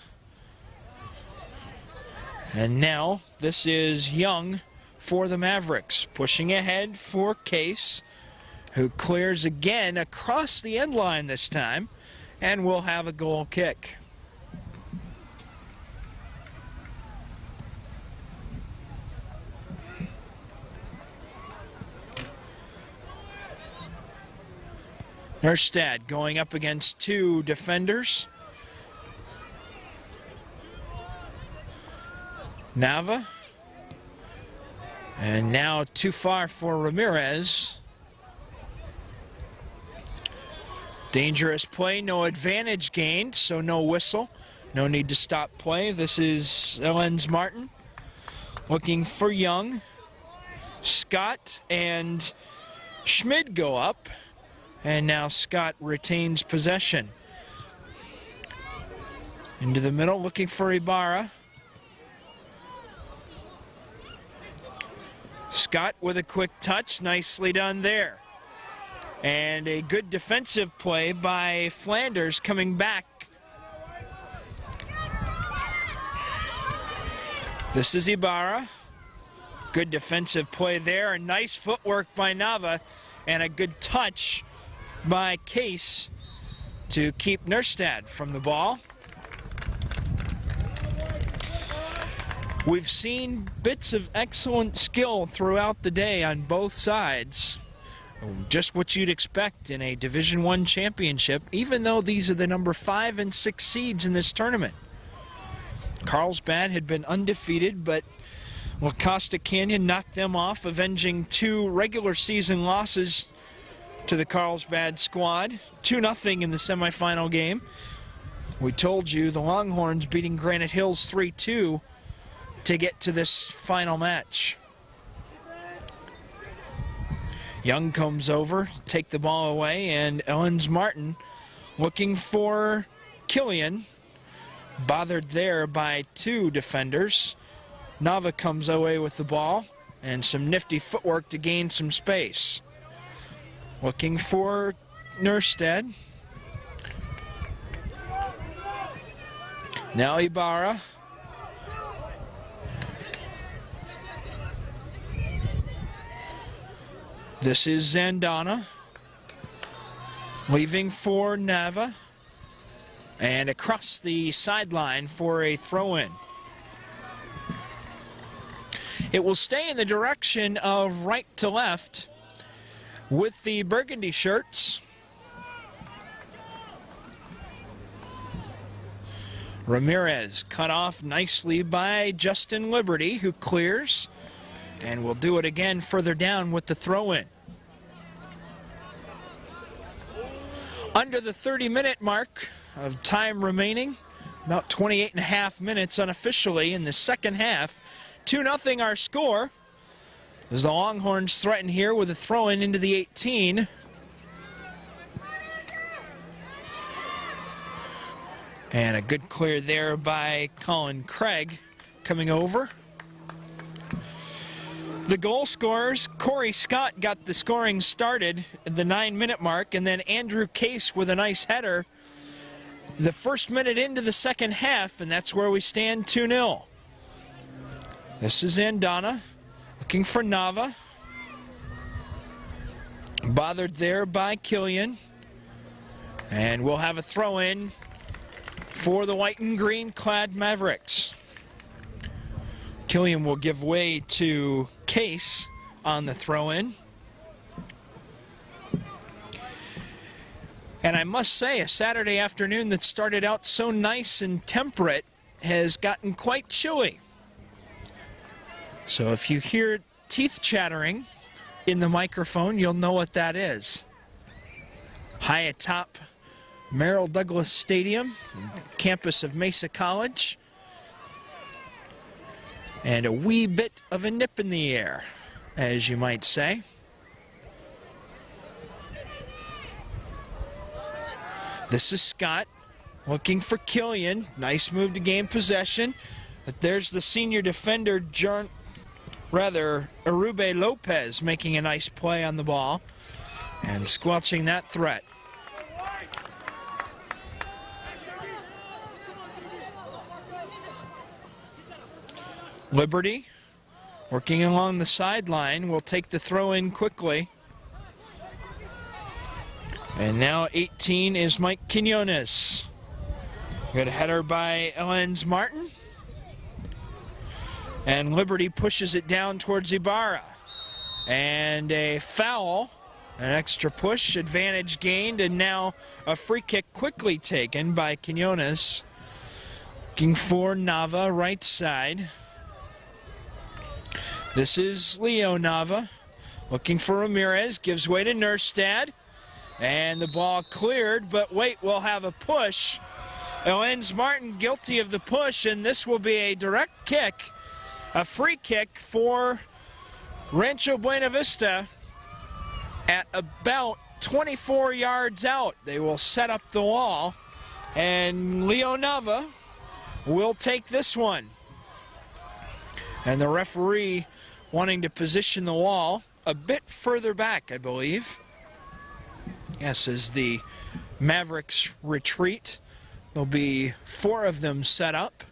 And now this is Young for the Mavericks, pushing ahead for Case, who clears again across the end line this time, and will have a goal kick. Nerstad going up against 2 defenders. Nava. And now too far for Ramirez. Dangerous play, no advantage gained, so no whistle. No need to stop play. This is Elens Martin looking for Young. Scott and Schmid go up, and now Scott retains possession. Into the middle, looking for Ibarra. Scott with a quick touch, nicely done there. And a good defensive play by Flanders coming back. This is Ibarra. Good defensive play there. A nice footwork by Nava, and a good touch by Case to keep Nerstad from the ball. We've seen bits of excellent skill throughout the day on both sides. Just what you'd expect in a Division I championship, even though these are the number 5 and 6 seeds in this tournament. Carlsbad had been undefeated, but Costa Canyon knocked them off, avenging 2 regular season losses to the Carlsbad squad. 2-0 in the semifinal game. We told you the Longhorns beating Granite Hills 3-2 to get to this final match. Young comes over, take the ball away, and Elens Martin looking for Killian. Bothered there by 2 defenders. Nava comes away with the ball, and some nifty footwork to gain some space. Looking for Nerstad. Now Ibarra. This is Zandana, leaving for Nava, and across the sideline for a throw-in. It will stay in the direction of right to left with the burgundy shirts. Ramirez cut off nicely by Justin Liberty, who clears, and will do it again further down with the throw-in. Under the 30-minute mark of time remaining, about 28.5 minutes unofficially in the second half. 2-0 our score, as the Longhorns threaten here with a throw-in into the 18. And a good clear there by Colin Craig coming over. The goal scorers, Corey Scott got the scoring started at the 9-minute mark, and then Andrew Case with a nice header the first minute into the second half, and that's where we stand 2-0. This is Andana looking for Nava. Bothered there by Killian. And we'll have a throw-in for the white and green clad Mavericks. Killian will give way to Case on the throw-in. And I must say, a Saturday afternoon that started out so nice and temperate has gotten quite chilly. So if you hear teeth chattering in the microphone, you'll know what that is. High atop Merrill Douglas Stadium, campus of Mesa College. And a wee bit of a nip in the air, as you might say. This is Scott looking for Killian. Nice move to gain possession. But there's the senior defender, Arube Lopez, making a nice play on the ball and squelching that threat. Liberty working along the sideline will take the throw in quickly. And now 18 is Mike Quinones. Good header by Elens Martin. And Liberty pushes it down towards Ibarra. And a foul, an extra push, advantage gained, and now a free kick quickly taken by Quinones. Looking for Nava, right side. This is Leo Nava. Looking for Ramirez, gives way to Nerstad. And the ball cleared, but wait, we'll have a push. Elens Martin guilty of the push, and this will be a direct kick, a free kick for Rancho Buena Vista at about 24 yards out. They will set up the wall, and Leo Nava will take this one. And the referee wanting to position the wall a bit further back, I believe. Yes, as the Mavericks retreat, there'll be 4 of them set up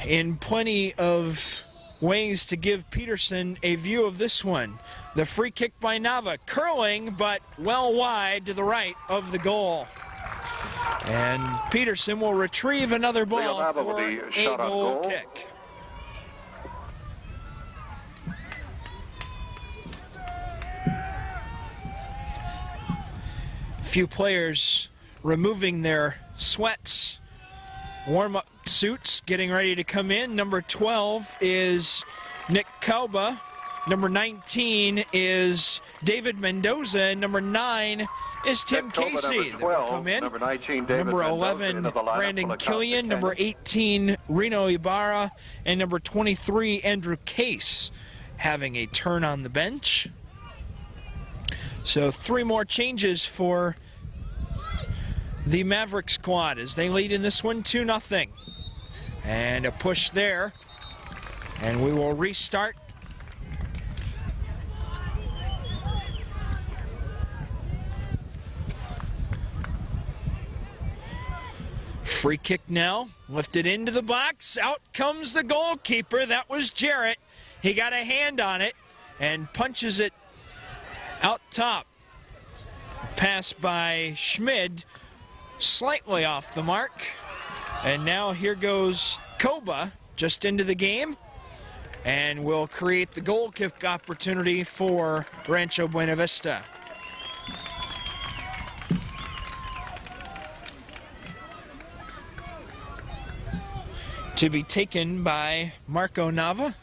in plenty of ways to give Peterson a view of this one. The free kick by Nava, curling, but well wide to the right of the goal. And Peterson will retrieve another ball for a goal kick. Few players removing their sweats, warm-up suits, getting ready to come in. Number 12 is Nick Kauba. Number 19 is David Mendoza. And number 9 is Tim Casey. That will come in. Number 19, David number 11, Brandon Killian. Number 18, Reno Ibarra. And number 23, Andrew Case, having a turn on the bench. So 3 more changes for the Maverick squad as they lead in this one 2-0. And a push there. And we will restart. Free kick now, lifted into the box. Out comes the goalkeeper. That was Jarrett. He got a hand on it and punches it out top. Pass by Schmid, slightly off the mark. And now here goes Koba just into the game and will create the goal kick opportunity for Rancho Buena Vista. to be taken by Marco Nava.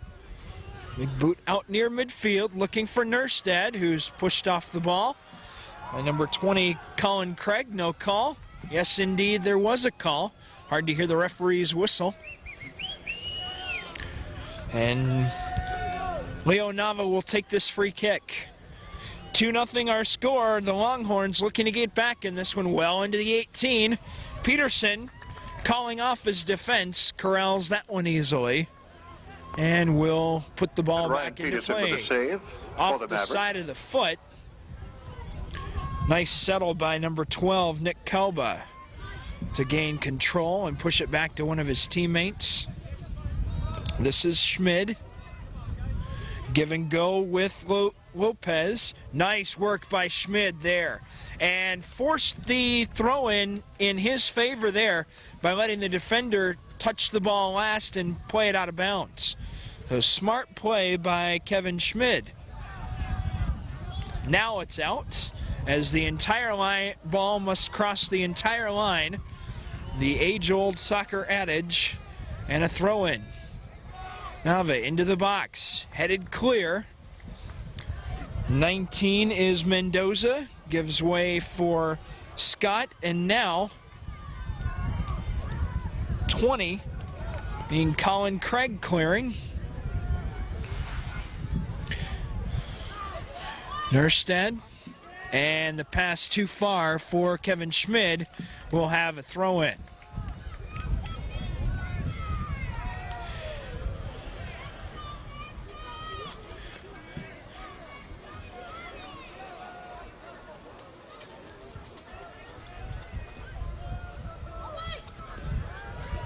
Big boot out near midfield, looking for Nerstad, who's pushed off the ball. By number 20, Colin Craig, no call. Yes, indeed, there was a call. Hard to hear the referee's whistle. And Leo Nava will take this free kick. 2-0 our score. The Longhorns looking to get back in this one well into the 18. Peterson calling off his defense, corrals that one easily, and will put the ball back into play. With a save off the side of the foot. Nice settle by number 12, Nick Kalba, to gain control and push it back to one of his teammates. This is Schmid. Give and go with Lopez. Nice work by Schmid there. And forced the throw-in his favor there by letting the defender touch the ball last and play it out of bounds. So smart play by Kevin Schmid. Now it's out, as the entire ball must cross the entire line. The age-old soccer adage, and a throw-in. Nava into the box, headed clear. 19 is Mendoza, gives way for Scott, and now 20 being Colin Craig clearing. Nerstad, and the pass too far for Kevin Schmid, will have a throw-in.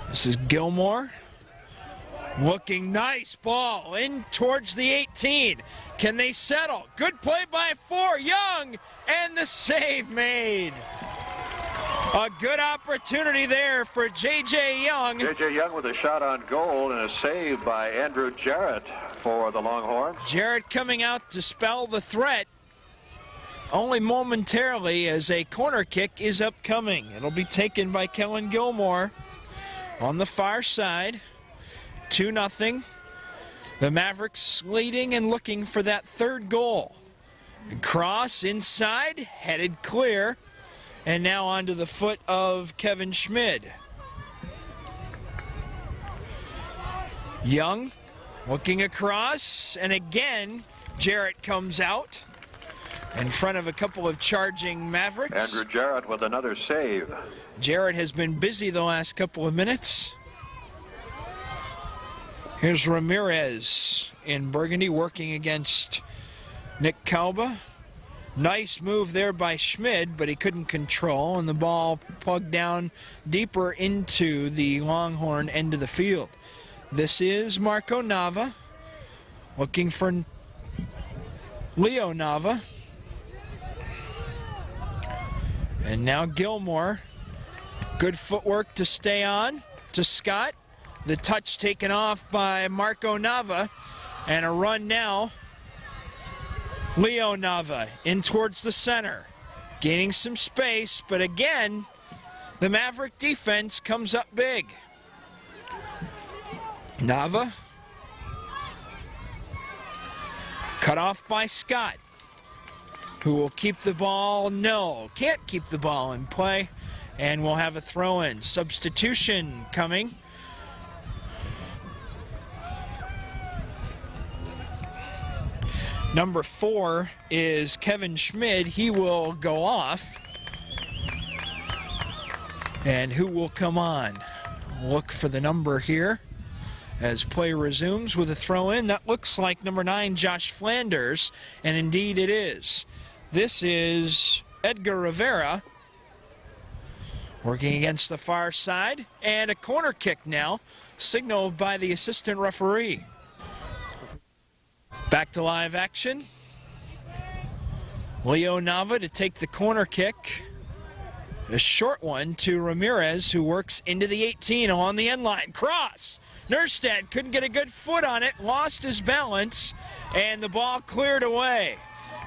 This is Gilmore. Looking nice ball in towards the 18. Can they settle? Good play by 4. Young, and the save made. A good opportunity there for J.J. Young. J.J. Young with a shot on goal and a save by Andrew Jarrett for the Longhorns. Jarrett coming out to spell the threat only momentarily, as a corner kick is upcoming. It'll be taken by Kellen Gilmore on the far side. 2-0. The Mavericks leading and looking for that third goal. Cross inside, headed clear, and now onto the foot of Kevin Schmid. Young looking across, and again Jarrett comes out in front of a couple of charging Mavericks. Andrew Jarrett with another save. Jarrett has been busy the last couple of minutes. Here's Ramirez in burgundy working against Nick Kalba. Nice move there by Schmid, but he couldn't control, and the ball plugged down deeper into the Longhorn end of the field. This is Marco Nava looking for Leo Nava. And now Gilmore. Good footwork to stay on to Scott. The touch taken off by Marco Nava, and a run now. Leo Nava in towards the center, gaining some space, but again, the Maverick defense comes up big. Nava, cut off by Scott, who will keep the ball. No, can't keep the ball in play, and we'll have a throw-in. Substitution coming. Number 4 is Kevin Schmid. He will go off. And who will come on? Look for the number here as play resumes with a throw-in. That looks like number 9, Josh Flanders, and indeed it is. This is Edgar Rivera working against the far side, and a corner kick now, signaled by the assistant referee. Back to live action. Leo Nava to take the corner kick. A short one to Ramirez, who works into the 18 along the end line. Cross. Nerstad couldn't get a good foot on it, lost his balance, and the ball cleared away.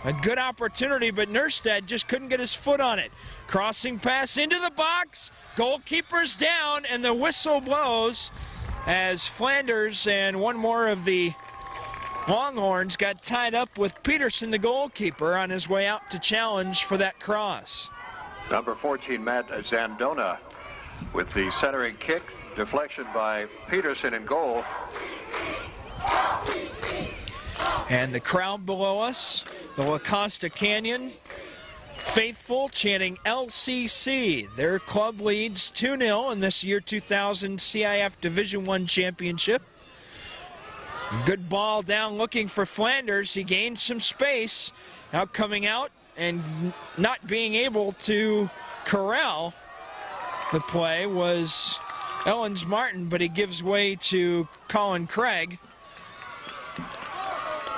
A good opportunity, but Nerstad just couldn't get his foot on it. Crossing pass into the box. Goalkeeper's down, and the whistle blows as Flanders and one more of the Longhorns got tied up with Peterson, the goalkeeper, on his way out to challenge for that cross. Number 14, Matt Zandona, with the centering kick. Deflection by Peterson in goal. And the crowd below us, the La Costa Canyon faithful chanting LCC. Their club leads 2-0 in this year 2000 CIF Division I championship. Good ball down looking for Flanders. He gained some space. Now coming out and not being able to corral the play was Ellens Martin, but he gives way to Colin Craig.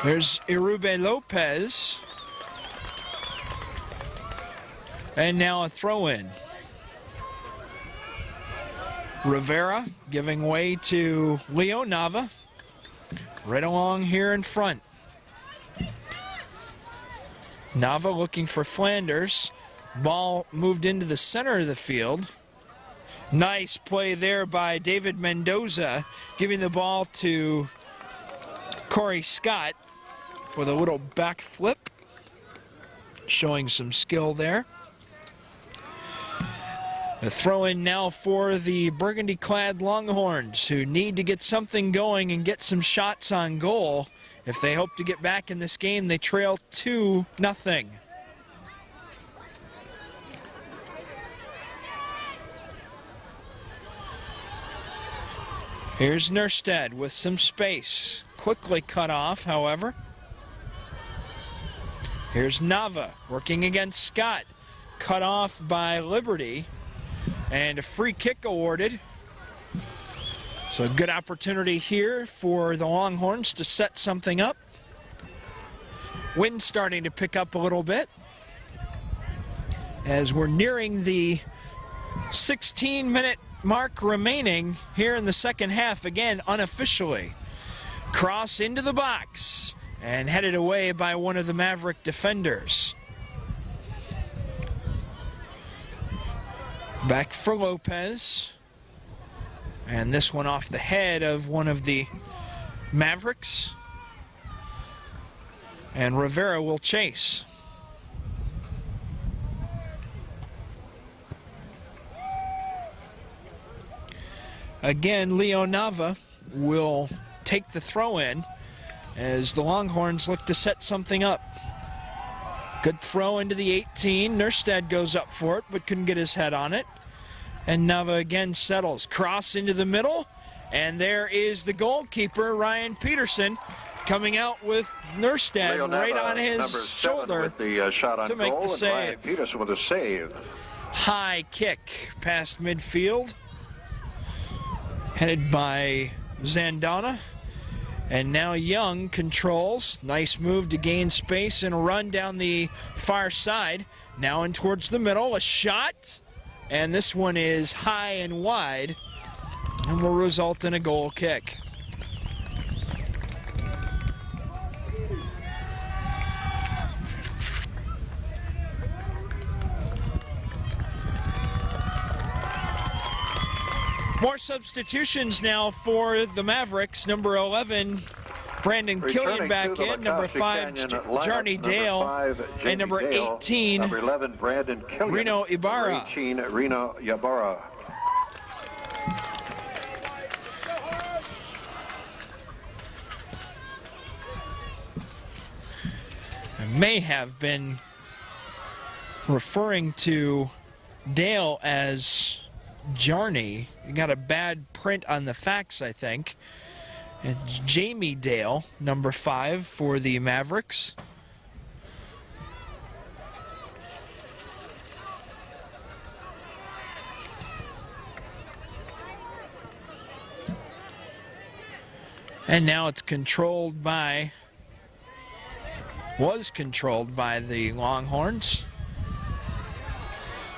There's Irube Lopez. And now a throw-in. Rivera giving way to Leo Nava. Right along here in front. Nava looking for Flanders. Ball moved into the center of the field. Nice play there by David Mendoza, giving the ball to Corey Scott with a little back flip, showing some skill there. A throw-in now for the burgundy-clad Longhorns, who need to get something going and get some shots on goal. If they hope to get back in this game, they trail 2-0. Here's Nerstead with some space. Quickly cut off, however. Here's Nava working against Scott. Cut off by Liberty. And a free kick awarded. So a good opportunity here for the Longhorns to set something up. Wind starting to pick up a little bit as we're nearing the 16-minute mark remaining here in the second half, again unofficially. Cross into the box and headed away by one of the Maverick defenders. Back for Lopez. And this one off the head of one of the Mavericks. And Rivera will chase. Again, Leo Nava will take the throw in as the Longhorns look to set something up. Good throw into the 18. Nerstead goes up for it, but couldn't get his head on it. And Nava again settles. Cross into the middle. And there is the goalkeeper, Ryan Peterson, coming out with Nerstead right on his shoulder with the shot on to make goal, the save. Ryan Peterson with a save. High kick past midfield. Headed by Zandana. And now Young controls. Nice move to gain space and a run down the far side. Now in towards the middle. A shot. And this one is high and wide. And will result in a goal kick. More substitutions now for the Mavericks. Number 11, Brandon Killian back in. Number 5, Jarny Dale. And number 18, number 11, Brandon Killian. Reno Ibarra. Number 18, Reno Ibarra. I may have been referring to Dale as Jarny. You got a bad print on the facts, I think. It's Jamie Dale, number 5 for the Mavericks. And now it's controlled by, was controlled by the Longhorns.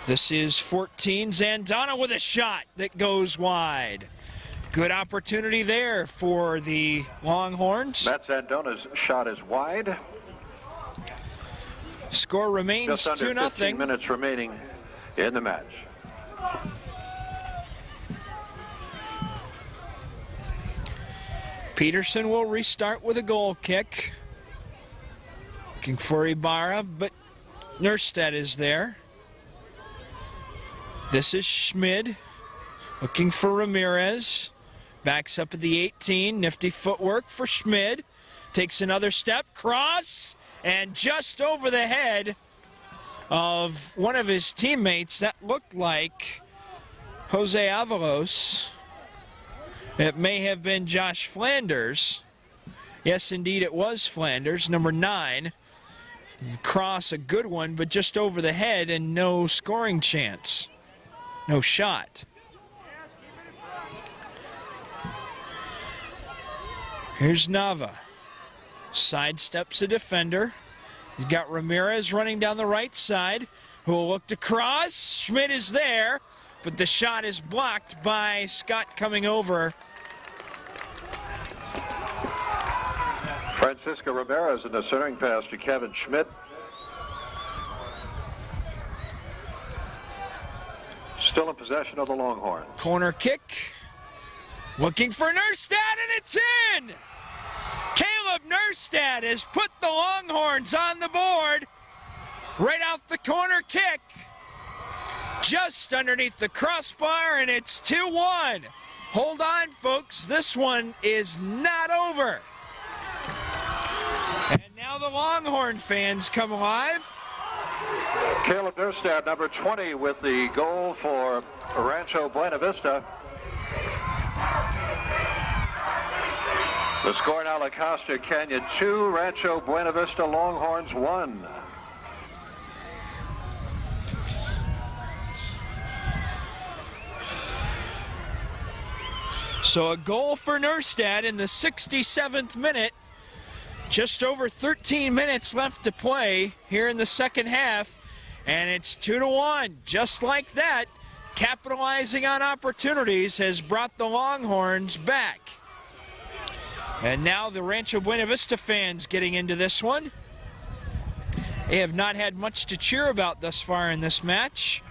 This is 14, Zandana with a shot that goes wide. Good opportunity there for the Longhorns. Matt Zandana's shot is wide. Score remains 2-0. Just under 15 minutes remaining in the match. Peterson will restart with a goal kick. Looking for Ibarra, but Nerstedt is there. This is Schmid looking for Ramirez. Backs up at the 18. Nifty footwork for Schmid. Takes another step. Cross. And just over the head of one of his teammates. That looked like Jose Avalos. It may have been Josh Flanders. Yes, indeed, it was Flanders, number 9. Cross, a good one, but just over the head and no scoring chance. No shot. Here's Nava. Sidesteps a defender. He's got Ramirez running down the right side, who will look to cross. Schmidt is there, but the shot is blocked by Scott coming over. Francisco Ramirez in the centering pass to Kevin Schmidt. Still in possession of the Longhorns. Corner kick. Looking for Nerstedt, and it's in! Caleb Nerstedt has put the Longhorns on the board right off the corner kick. Just underneath the crossbar, and it's 2-1. Hold on, folks. This one is not over. And now the Longhorn fans come alive. Caleb Nerstedt, number 20, with the goal for Rancho Buena Vista. The score now, La Costa Canyon 2, Rancho Buena Vista Longhorns 1. So a goal for Nerstedt in the 67th minute. Just over 13 minutes left to play here in the second half. And it's 2-1. Just like that, capitalizing on opportunities has brought the Longhorns back. And now the Rancho Buena Vista fans getting into this one. They have not had much to cheer about thus far in this match.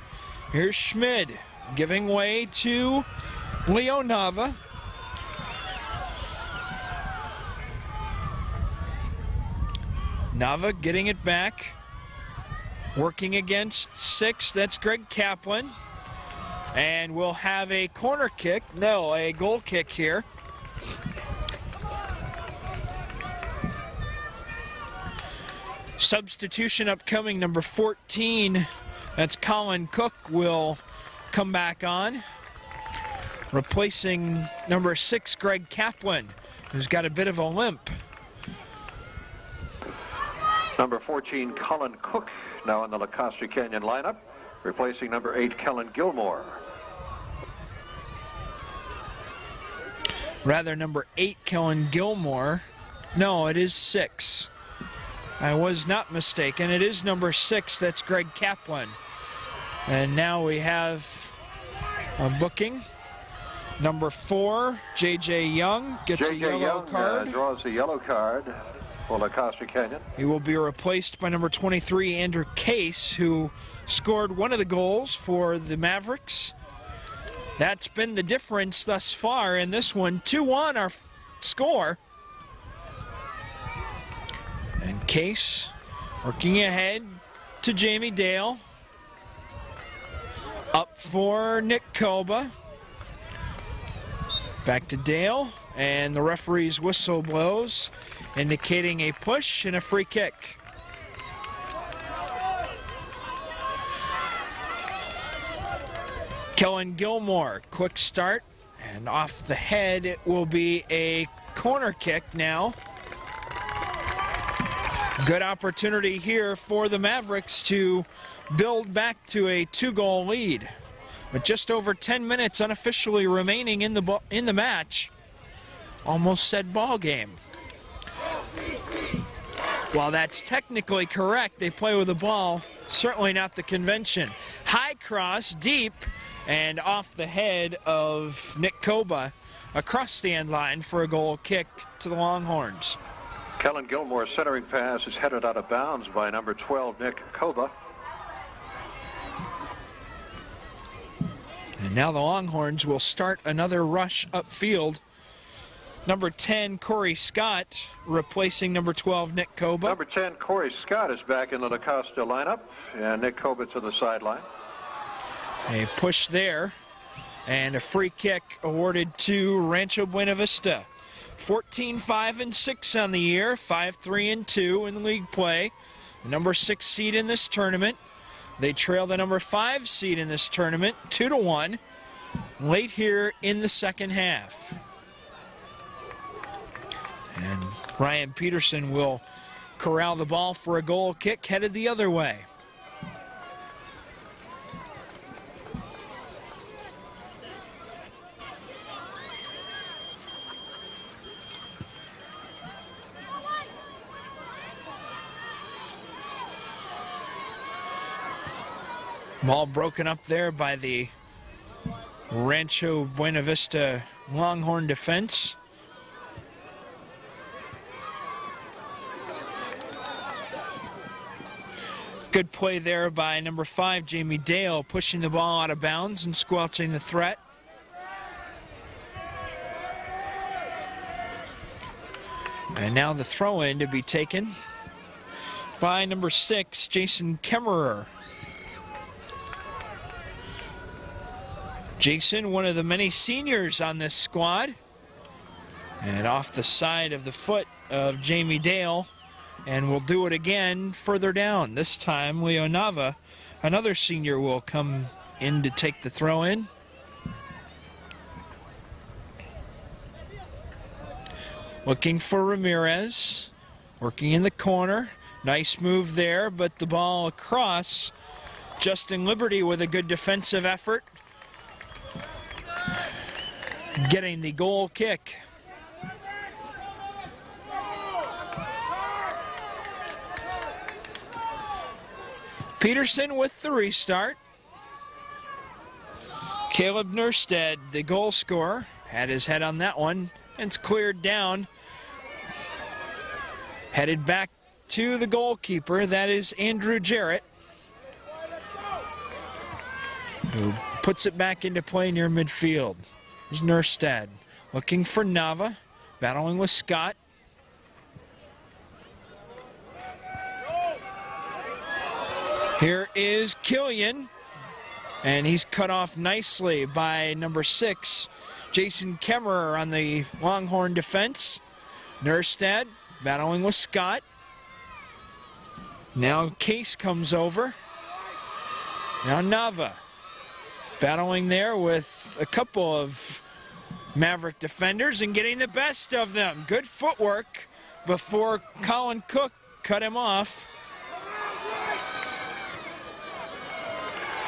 Here's Schmid giving way to Leo Nava. Nava getting it back. Working against 6, that's Greg Kaplan. And we'll have a corner kick, no, a goal kick here. Substitution upcoming, number 14, that's Colin Cook, will come back on. Replacing number 6, Greg Kaplan, who's got a bit of a limp. Number 14, Colin Cook, now in the La Costa Canyon lineup, replacing number 8, Kellen Gilmore. Rather, number 8, Kellen Gilmore. No, it is 6. I was not mistaken. It is number 6. That's Greg Kaplan. And now we have a booking. Number 4, J.J. Young gets a yellow card. Draws a yellow card for La Costa Canyon. He will be replaced by number 23, Andrew Case, who scored one of the goals for the Mavericks. That's been the difference thus far in this one. 2-1 our score. And Case working ahead to Jamie Dale. Up for Nick Koba. Back to Dale, and the referee's whistle blows, indicating a push and a free kick. Kellen Gilmore, quick start, and off the head it will be a corner kick now. Good opportunity here for the Mavericks to build back to a 2-goal lead. With just over 10 minutes unofficially remaining in the match. Almost said ball game. While that's technically correct, they play with the ball. Certainly not the convention. High cross, deep, and off the head of Nick Koba across the end line for a goal kick to the Longhorns. Kellen Gilmore's centering pass is headed out of bounds by number 12, Nick Koba. And now the Longhorns will start another rush upfield Number 10, Corey Scott, replacing number 12, Nick Koba. Number 10, Corey Scott, is back in the Costa lineup, and Nick Koba to the sideline. A push there, and a free kick awarded to Rancho Buena Vista. 14-5-6 on the year, 5-3-2 in league play. The number 6 seed in this tournament. They trail the number 5 seed in this tournament, 2-1, late here in the second half. And Ryan Peterson will corral the ball for a goal kick headed the other way. Ball broken up there by the Rancho Buena Vista Longhorn defense. Good play there by number 5, Jamie Dale, pushing the ball out of bounds and squelching the threat. And now the throw-in to be taken by number 6, Jason Kemmerer. Jason, one of the many seniors on this squad. And off the side of the foot of Jamie Dale. And we'll do it again further down. This time, Leo Nava, another senior, will come in to take the throw in. Looking for Ramirez. Working in the corner. Nice move there, but the ball across. Justin Liberty with a good defensive effort. Getting the goal kick. Peterson with the restart. Caleb Nerstead, the goal scorer, had his head on that one. And it's cleared down. Headed back to the goalkeeper. That is Andrew Jarrett, who puts it back into play near midfield. There's Nerstead looking for Nava, battling with Scott. Here is Killian, and he's cut off nicely by number 6, Jason Kemmerer on the Longhorn defense. Nerstead battling with Scott. Now Case comes over. Now Nava battling there with a couple of Maverick defenders and getting the best of them. Good footwork before Colin Cook cut him off.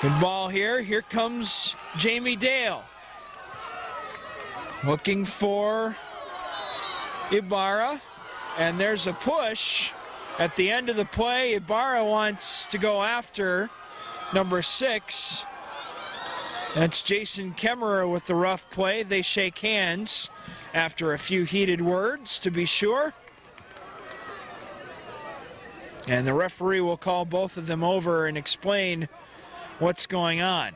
Good ball here. Here comes Jamie Dale. Looking for Ibarra. And there's a push at the end of the play. Ibarra wants to go after number 6. That's Jason Kemmerer with the rough play. They shake hands after a few heated words, to be sure. And the referee will call both of them over and explain what's going on.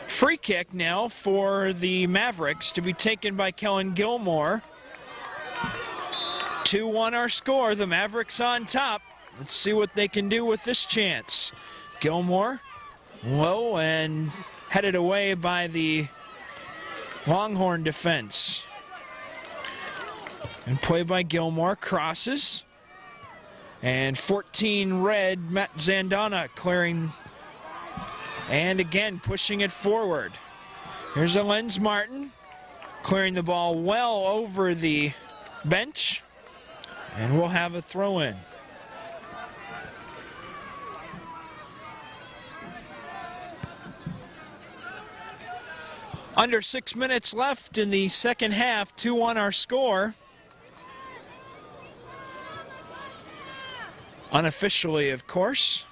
Free kick now for the Mavericks to be taken by Kellen Gilmore. 2-1 our score. The Mavericks on top. Let's see what they can do with this chance. Gilmore low and headed away by the Longhorn defense. And play by Gilmore, crosses. And 14 red, Matt Zandana clearing. And again, pushing it forward. Here's a Lenz Martin, clearing the ball well over the bench. And we'll have a throw-in. Under 6 minutes left in the second half, 2-1 our score. Unofficially, of course.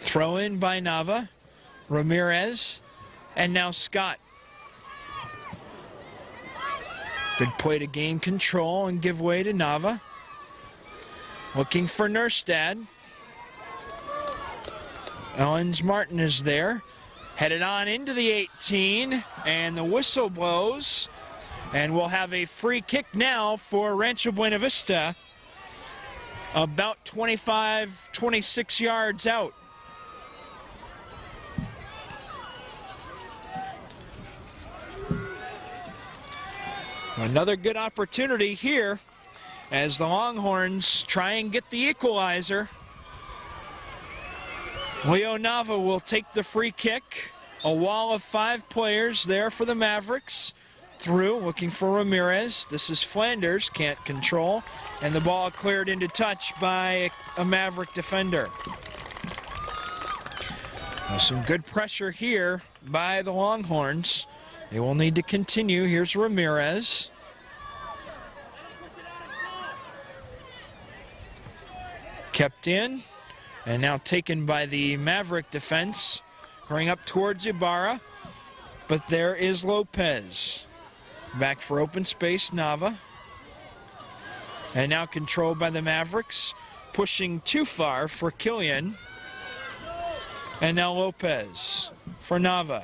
Throw in by Nava, Ramirez, and now Scott. Good play to gain control and give way to Nava. Looking for Nerstad. Owens Martin is there. Headed on into the 18, and the whistle blows. And we'll have a free kick now for Rancho Buena Vista, about 25, 26 yards out. Another good opportunity here as the Longhorns try and get the equalizer. Leo Nava will take the free kick. A wall of 5 players there for the Mavericks. Through, looking for Ramirez. This is Flanders, can't control. And the ball cleared into touch by a Maverick defender. Some good pressure here by the Longhorns. They will need to continue. Here's Ramirez. Kept in. And now taken by the Maverick defense. Going up towards Ibarra. But there is Lopez. Back for open space, Nava. And now controlled by the Mavericks. Pushing too far for Killian. And now Lopez for Nava.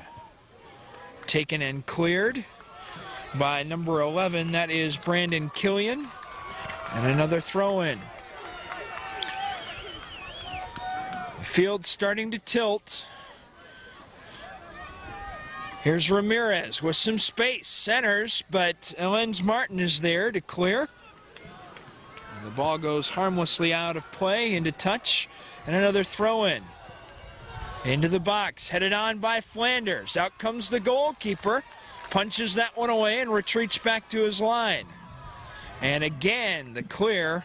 Taken and cleared by number 11. That is Brandon Killian. And another throw in. The field starting to tilt. Here's Ramirez with some space. Centers, but Owens Martin is there to clear. And the ball goes harmlessly out of play into touch. And another throw in. Into the box, headed on by Flanders. Out comes the goalkeeper. Punches that one away and retreats back to his line. And again, the clear.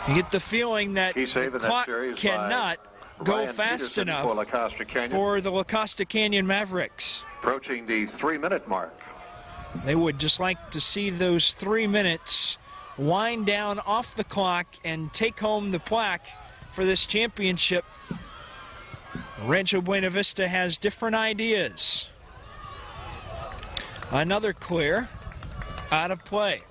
You get the feeling that the clock cannot go fast enough for the La Costa Canyon Mavericks. Approaching the 3-minute mark. They would just like to see those 3 minutes wind down off the clock and take home the plaque for this championship. Rancho Buena Vista has different ideas. Another clear, out of play.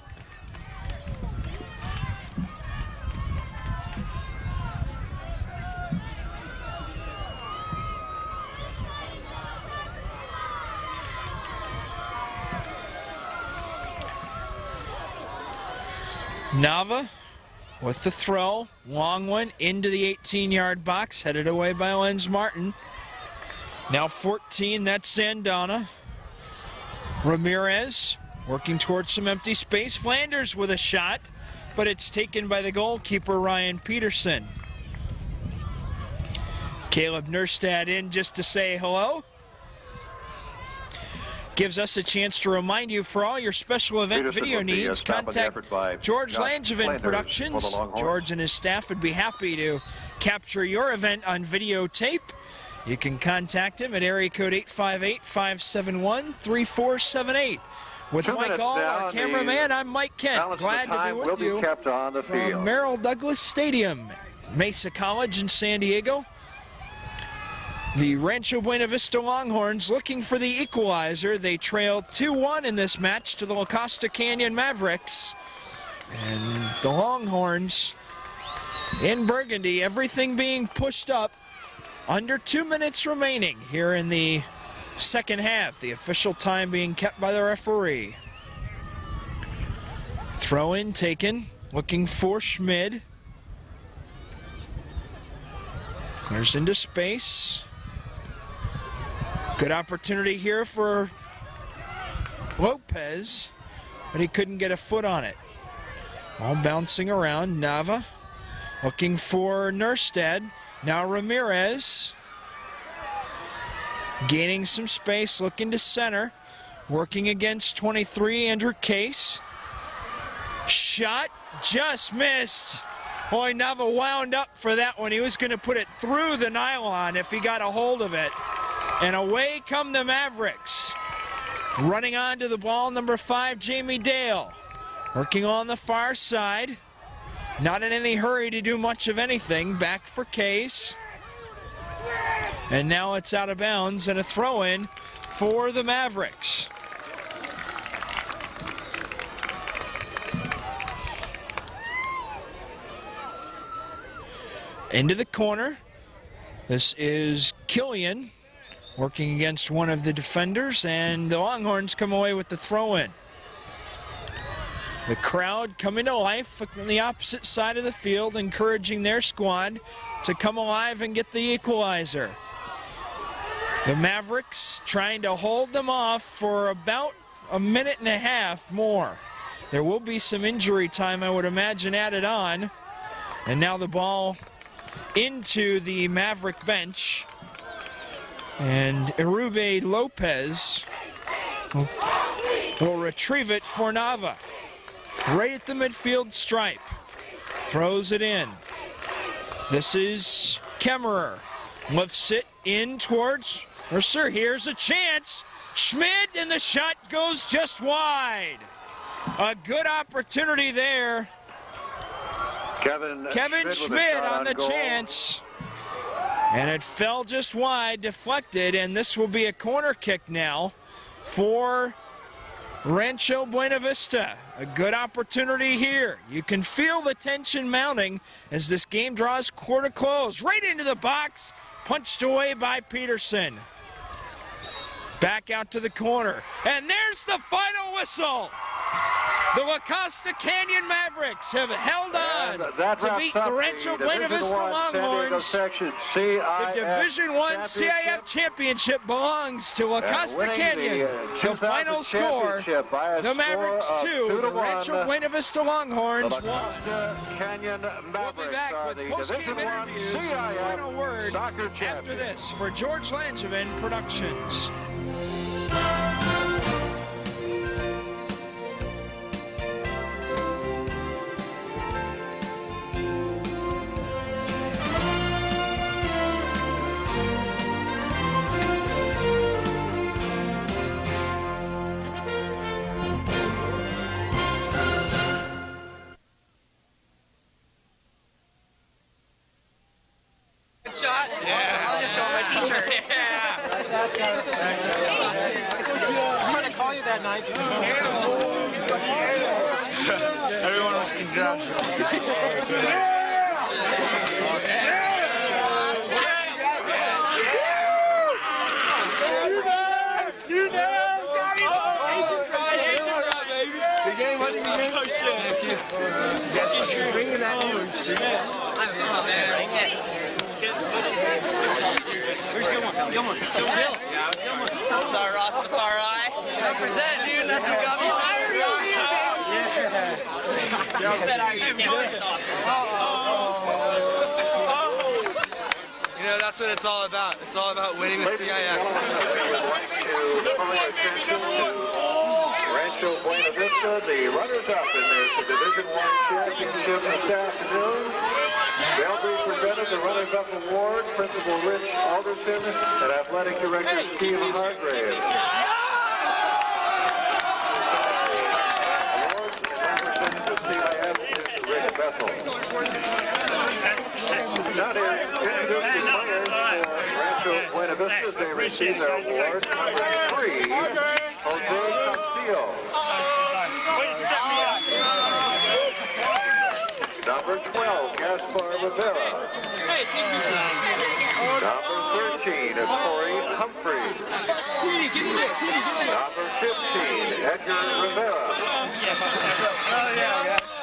Nava with the throw, long one into the 18-yard box, headed away by Owens Martin. Now 14, that's Sandana. Ramirez working towards some empty space. Flanders with a shot, but it's taken by the goalkeeper, Ryan Peterson. Caleb Nerstad in just to say hello. Gives us a chance to remind you, for all your special event Peterson video needs, contact George Langevin Productions. George and his staff would be happy to capture your event on videotape. You can contact him at area code 858-571-3478. With Mike All, our cameraman, I'm Mike Kent. Glad to be with you from Merrill Douglas Stadium, Mesa College in San Diego. The Rancho Buena Vista Longhorns looking for the equalizer. They trail 2-1 in this match to the La Costa Canyon Mavericks. And the Longhorns in Burgundy, everything being pushed up. Under 2 minutes remaining here in the second half. The official time being kept by the referee. Throw in taken, looking for Schmid. Clears into space. Good opportunity here for Lopez, but he couldn't get a foot on it. All bouncing around. Nava looking for Nerstad. Now Ramirez gaining some space, looking to center. Working against 23, Andrew Case. Shot just missed. Boy, Nava wound up for that one. He was going to put it through the nylon if he got a hold of it. And away come the Mavericks. Running onto the ball, number 5, Jamie Dale. Working on the far side. Not in any hurry to do much of anything. Back for Case. And now it's out of bounds and a throw-in for the Mavericks. Into the corner. This is Killian working against one of the defenders, and the Longhorns come away with the throw-in. The crowd coming to life on the opposite side of the field, encouraging their squad to come alive and get the equalizer. The Mavericks trying to hold them off for about a minute and a half more. There will be some injury time, I would imagine, added on. And now the ball into the Maverick bench. And Irube Lopez will retrieve it for Nava. Right at the midfield stripe. Throws it in. This is Kemmerer. Lifts it in towards Mercer. Here's a chance. Schmidt, and the shot goes just wide. A good opportunity there. Kevin Schmidt on the chance. And it fell just wide, deflected, and this will be a corner kick now for Rancho Buena Vista. A good opportunity here. You can feel the tension mounting as this game draws quarter close. Right into the box, punched away by Peterson. Back out to the corner, and there's the final whistle. The La Costa Canyon Mavericks have held on to beat the Rancho Buena Vista Longhorns. The Division I CIF Championship belongs to La Costa Canyon. The final score, the Mavericks 2, the Rancho Buena Vista Longhorns 1. We'll be back with post-game interviews and final word after this for George Langevin Productions. Shot? Yeah. I'll just show my t-shirt. Yeah. I'm going to call you that night. Everyone was congratulating. Represent, dude. That's what got me hired. You said I could kill yourself. You know, that's what it's all about. It's all about winning the CIF. Rancho Buena Vista, the runners-up in this Division I championship this afternoon. They'll be presented the runners-up award, Principal Rich Alderson and Athletic Director Steve Hargraves. Awards representing the CIF is Rick Bethel. Now to introduce the players for Rancho Buena Vista as they receive their award. Number 3, Jose Castillo. Number 12, Gaspar Rivera. Number 13 is Corey Humphrey. Number 15, Edgar Rivera.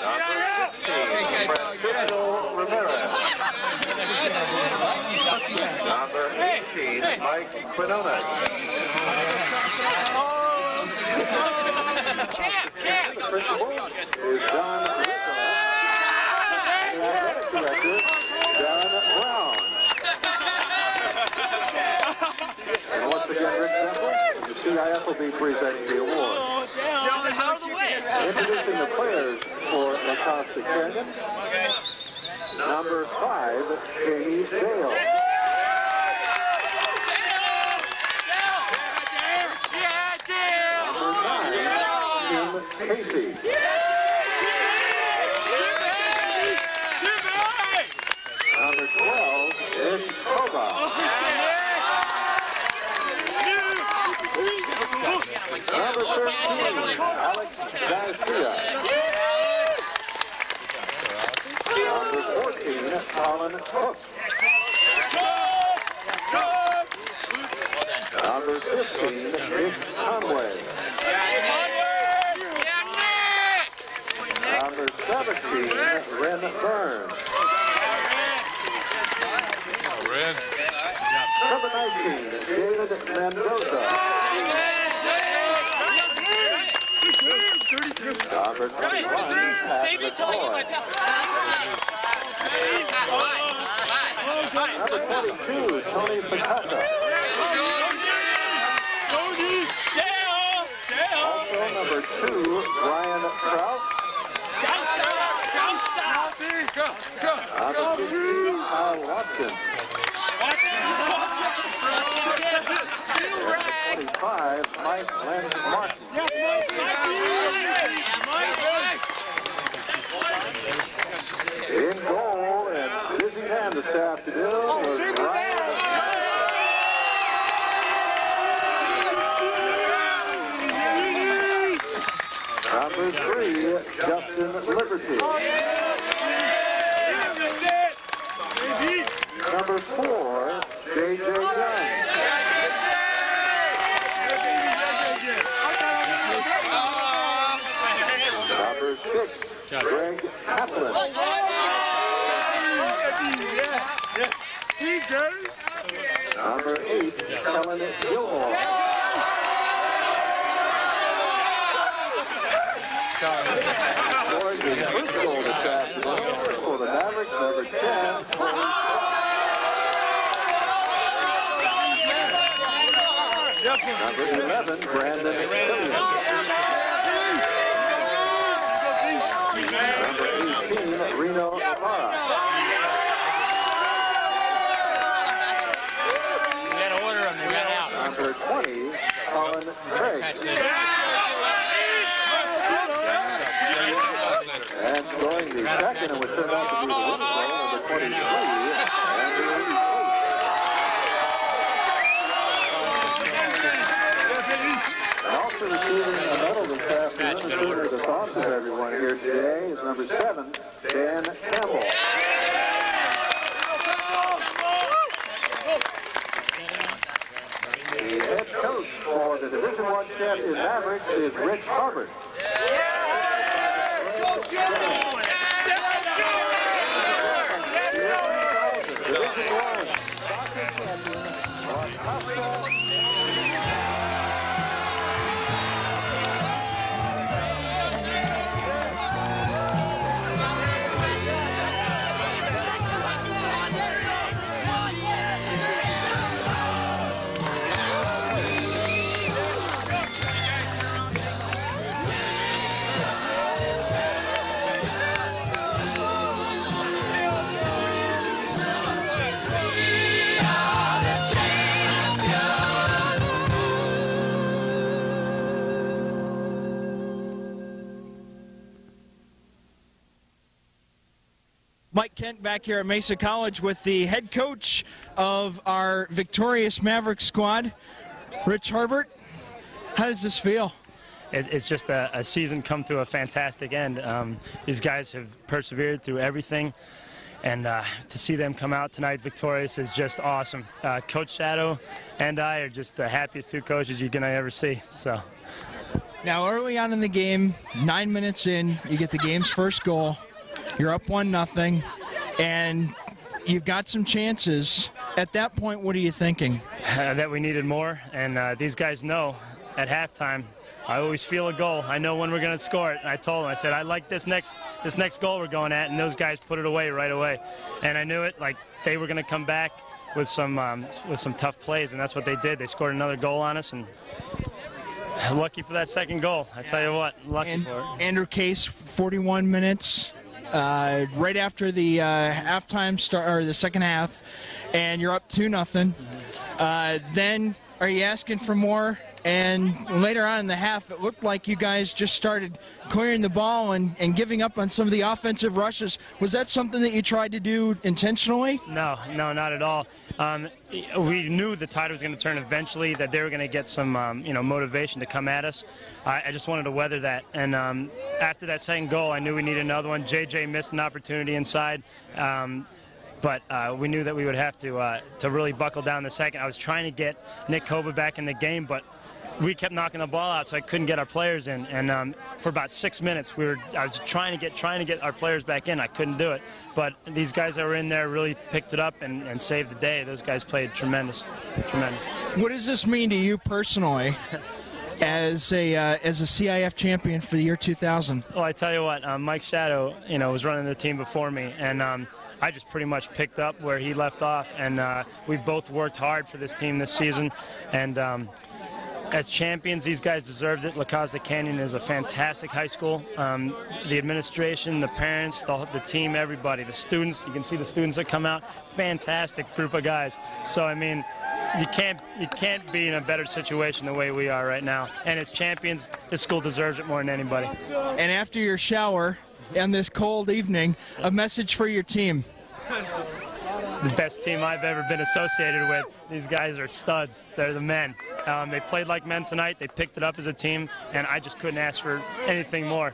Number 16, Francisco Rivera. Number 18, Mike Quinones. The principal is John Rizzo. Athletic Director, John Brown. And once again, Rick Bethel, the CIF will be presenting the award. Introducing the players for La Costa Canyon. Number 5, Jamie Dale. Number 9, Tim Casey. Number 12 is Koba. Number 13, Alex Garcia. Number 14, Colin Hook. Number 15, Nick Conway. Number 17, Ren Burns. Number 19, David Mendoza. Number 21, Pat McCoy. Number 22, Tony Picasso. Also number 2, Brian Trout. Number 15, Kyle Watson. Number 25, Mike Lynn Martin. In goal and busy man this afternoon was Ryan. Number 3, Justin Liberty. Number 4, J.J. Young. Number 6, Greg Kaplan. Number 8, Helen Gilmore. Scoring the first goal this afternoon for the Mavericks, number 10. Number 11, Brandon Killian. Number 18, Reno Ibarra. We got to order them. They ran out. Number 20, Colin Craig. And scoring the second, and would turn out to be the winning goal, number 23, Andrew. And also receiving a medal this afternoon, including the thoughts of everyone here today, is number 7, Dan Campbell. The head coach for the Division I champion Mavericks is Rich Harbert. Mike Kent back here at Mesa College with the head coach of our victorious Maverick squad, Rich Harbert. How does this feel? It's just a season come to a fantastic end. These guys have persevered through everything, and to see them come out tonight victorious is just awesome. Coach Shadow and I are just the happiest two coaches you're going to ever see. So. Now, early on in the game, 9 minutes in, you get the game's first goal. You're up 1-0, and you've got some chances. At that point, what are you thinking? That we needed more, and these guys know at halftime, I always feel a goal. I know when we're going to score it. I told them, I said, I like this next goal we're going at, and those guys put it away right away. And I knew it, like they were going to come back with some tough plays, and that's what they did. They scored another goal on us, and lucky for that second goal. I tell you what, lucky for it. Andrew Case, 41 minutes. Right after the halftime start, or the second half, and you're up 2-0. Then are you asking for more? And later on in the half, it looked like you guys just started clearing the ball and giving up on some of the offensive rushes. Was that something that you tried to do intentionally? No, not at all. We knew the tide was going to turn eventually, that they were going to get some motivation to come at us. I just wanted to weather that. And after that second goal, I knew we needed another one. JJ missed an opportunity inside. but we knew that we would have to really buckle down the second. I was trying to get Nick Koba back in the game, but we kept knocking the ball out, so I couldn't get our players in. And for about 6 minutes, I was trying to get our players back in. I couldn't do it. But these guys that were in there really picked it up and saved the day. Those guys played tremendous. What does this mean to you personally as a CIF champion for the year 2000? Well, I tell you what, Mike Shadow, was running the team before me, and I just pretty much picked up where he left off. And we both worked hard for this team this season. And as champions, these guys deserved it. La Costa Canyon is a fantastic high school. The administration, the parents, the team, everybody, the students. You can see the students that come out. Fantastic group of guys. So, I mean, you can't be in a better situation the way we are right now. And as champions, this school deserves it more than anybody. And after your shower on this cold evening, a message for your team. The best team I've ever been associated with. These guys are studs. They're the men. They played like men tonight. They picked it up as a team, and I just couldn't ask for anything more.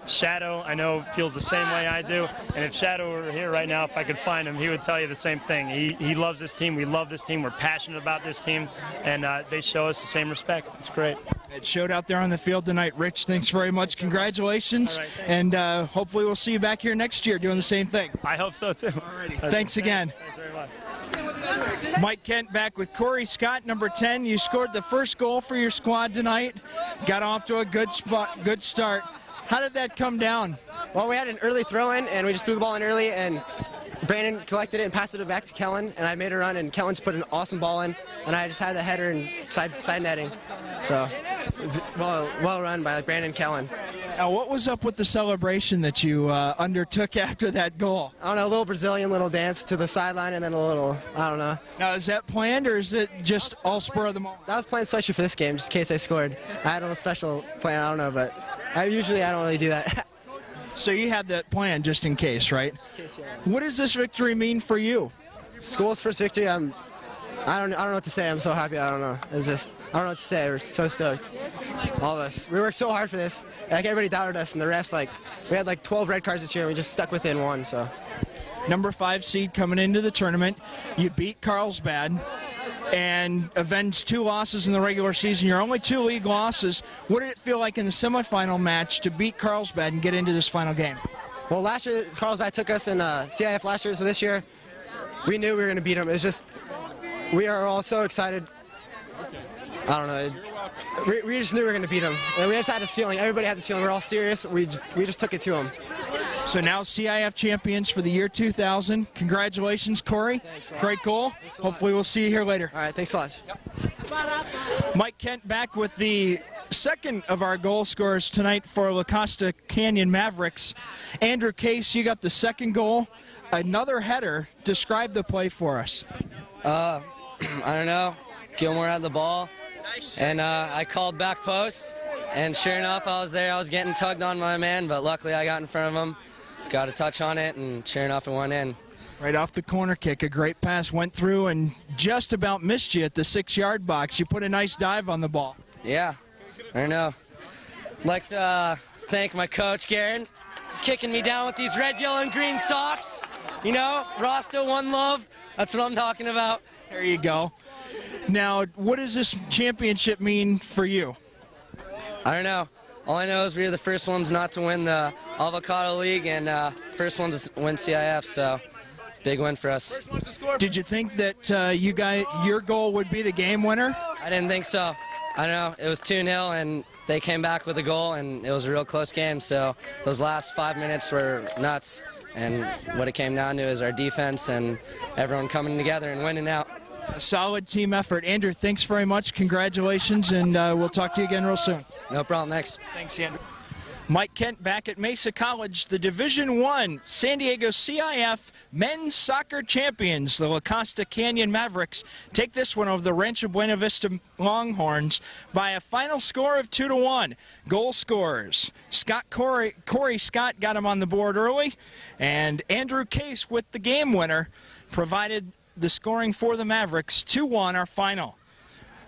Shadow, I know, feels the same way I do, and if Shadow were here right now, if I could find him, he would tell you the same thing. He loves this team. We love this team. We're passionate about this team, and they show us the same respect. It's great. It showed out there on the field tonight. Rich, thanks very much. Congratulations, and hopefully we'll see you back here next year doing the same thing. I hope so, too. Thanks again. Thanks very much. Mike Kent back with Corey Scott, number 10. You scored the first goal for your squad tonight. Got off to a good start. How did that come down? Well, we had an early throw-in, and we just threw the ball in early, and Brandon collected it and passed it back to Kellen, and I made a run, and Kellen just put an awesome ball in, and I just had the header and side netting. So it's well run by Brandon and Kellen. Now, what was up with the celebration that you undertook after that goal? I don't know, a little Brazilian little dance to the sideline, and then a little, I don't know. Now, is that planned, or is it just all spur of the moment? That was planned especially for this game, just in case I scored. I had a little special plan, I don't know, but I don't really do that. So you had that plan just in case, right? Just in case, yeah. What does this victory mean for you? School's first victory, I don't know what to say. I'm so happy. I don't know. It's just, I don't know what to say. We're so stoked. All of us. We worked so hard for this. Like, everybody doubted us, and the refs, we had 12 red cards this year, and we just stuck within one, so. Number 5 seed coming into the tournament. You beat Carlsbad and avenged 2 losses in the regular season. Your only 2 league losses. What did it feel like in the semifinal match to beat Carlsbad and get into this final game? Well, last year, Carlsbad took us in CIF last year, so this year, we knew we were going to beat them. It was just, we are all so excited. I don't know. We just knew we were going to beat them. And we just had this feeling. Everybody had this feeling. We're all serious. We just took it to them. So now CIF champions for the year 2000. Congratulations, Corey. Thanks, great goal. Hopefully we'll see you here later. All right, thanks a lot. Yep. Mike Kent back with the second of our goal scorers tonight for La Costa Canyon Mavericks. Andrew Case, you got the second goal. Another header. Describe the play for us. I don't know. Gilmore had the ball, and I called back post, and sure enough, I was there. I was getting tugged on by my man, but luckily I got in front of him, got a touch on it, and sure enough, it went in. Right off the corner kick, a great pass went through and just about missed you at the 6-yard box. You put a nice dive on the ball. Yeah, I don't know. I'd like to thank my coach, Garen, kicking me down with these red, yellow, and green socks. You know, Rasta, one love. That's what I'm talking about. There you go. Now, what does this championship mean for you? I don't know. All I know is we were the first ones not to win the Avocado League and first ones to win CIF, so big win for us. Did you think that your goal would be the game winner? I didn't think so. I don't know. It was 2-0, and they came back with a goal, and it was a real close game, so those last 5 minutes were nuts. And what it came down to is our defense and everyone coming together and winning out. A solid team effort. Andrew, thanks very much. Congratulations, and we'll talk to you again real soon. No problem. Thanks. Thanks, Andrew. Mike Kent back at Mesa College, the Division I San Diego CIF men's soccer champions. The La Costa Canyon Mavericks take this one over the Rancho Buena Vista Longhorns by a final score of 2-1. Goal scorers: Corey Scott got him on the board early, and Andrew Case with the game winner provided the scoring for the Mavericks. 2-1 our final.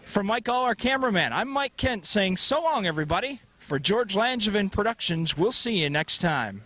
For Mike All, our cameraman, I'm Mike Kent saying so long, everybody. For George Langevin Productions, we'll see you next time.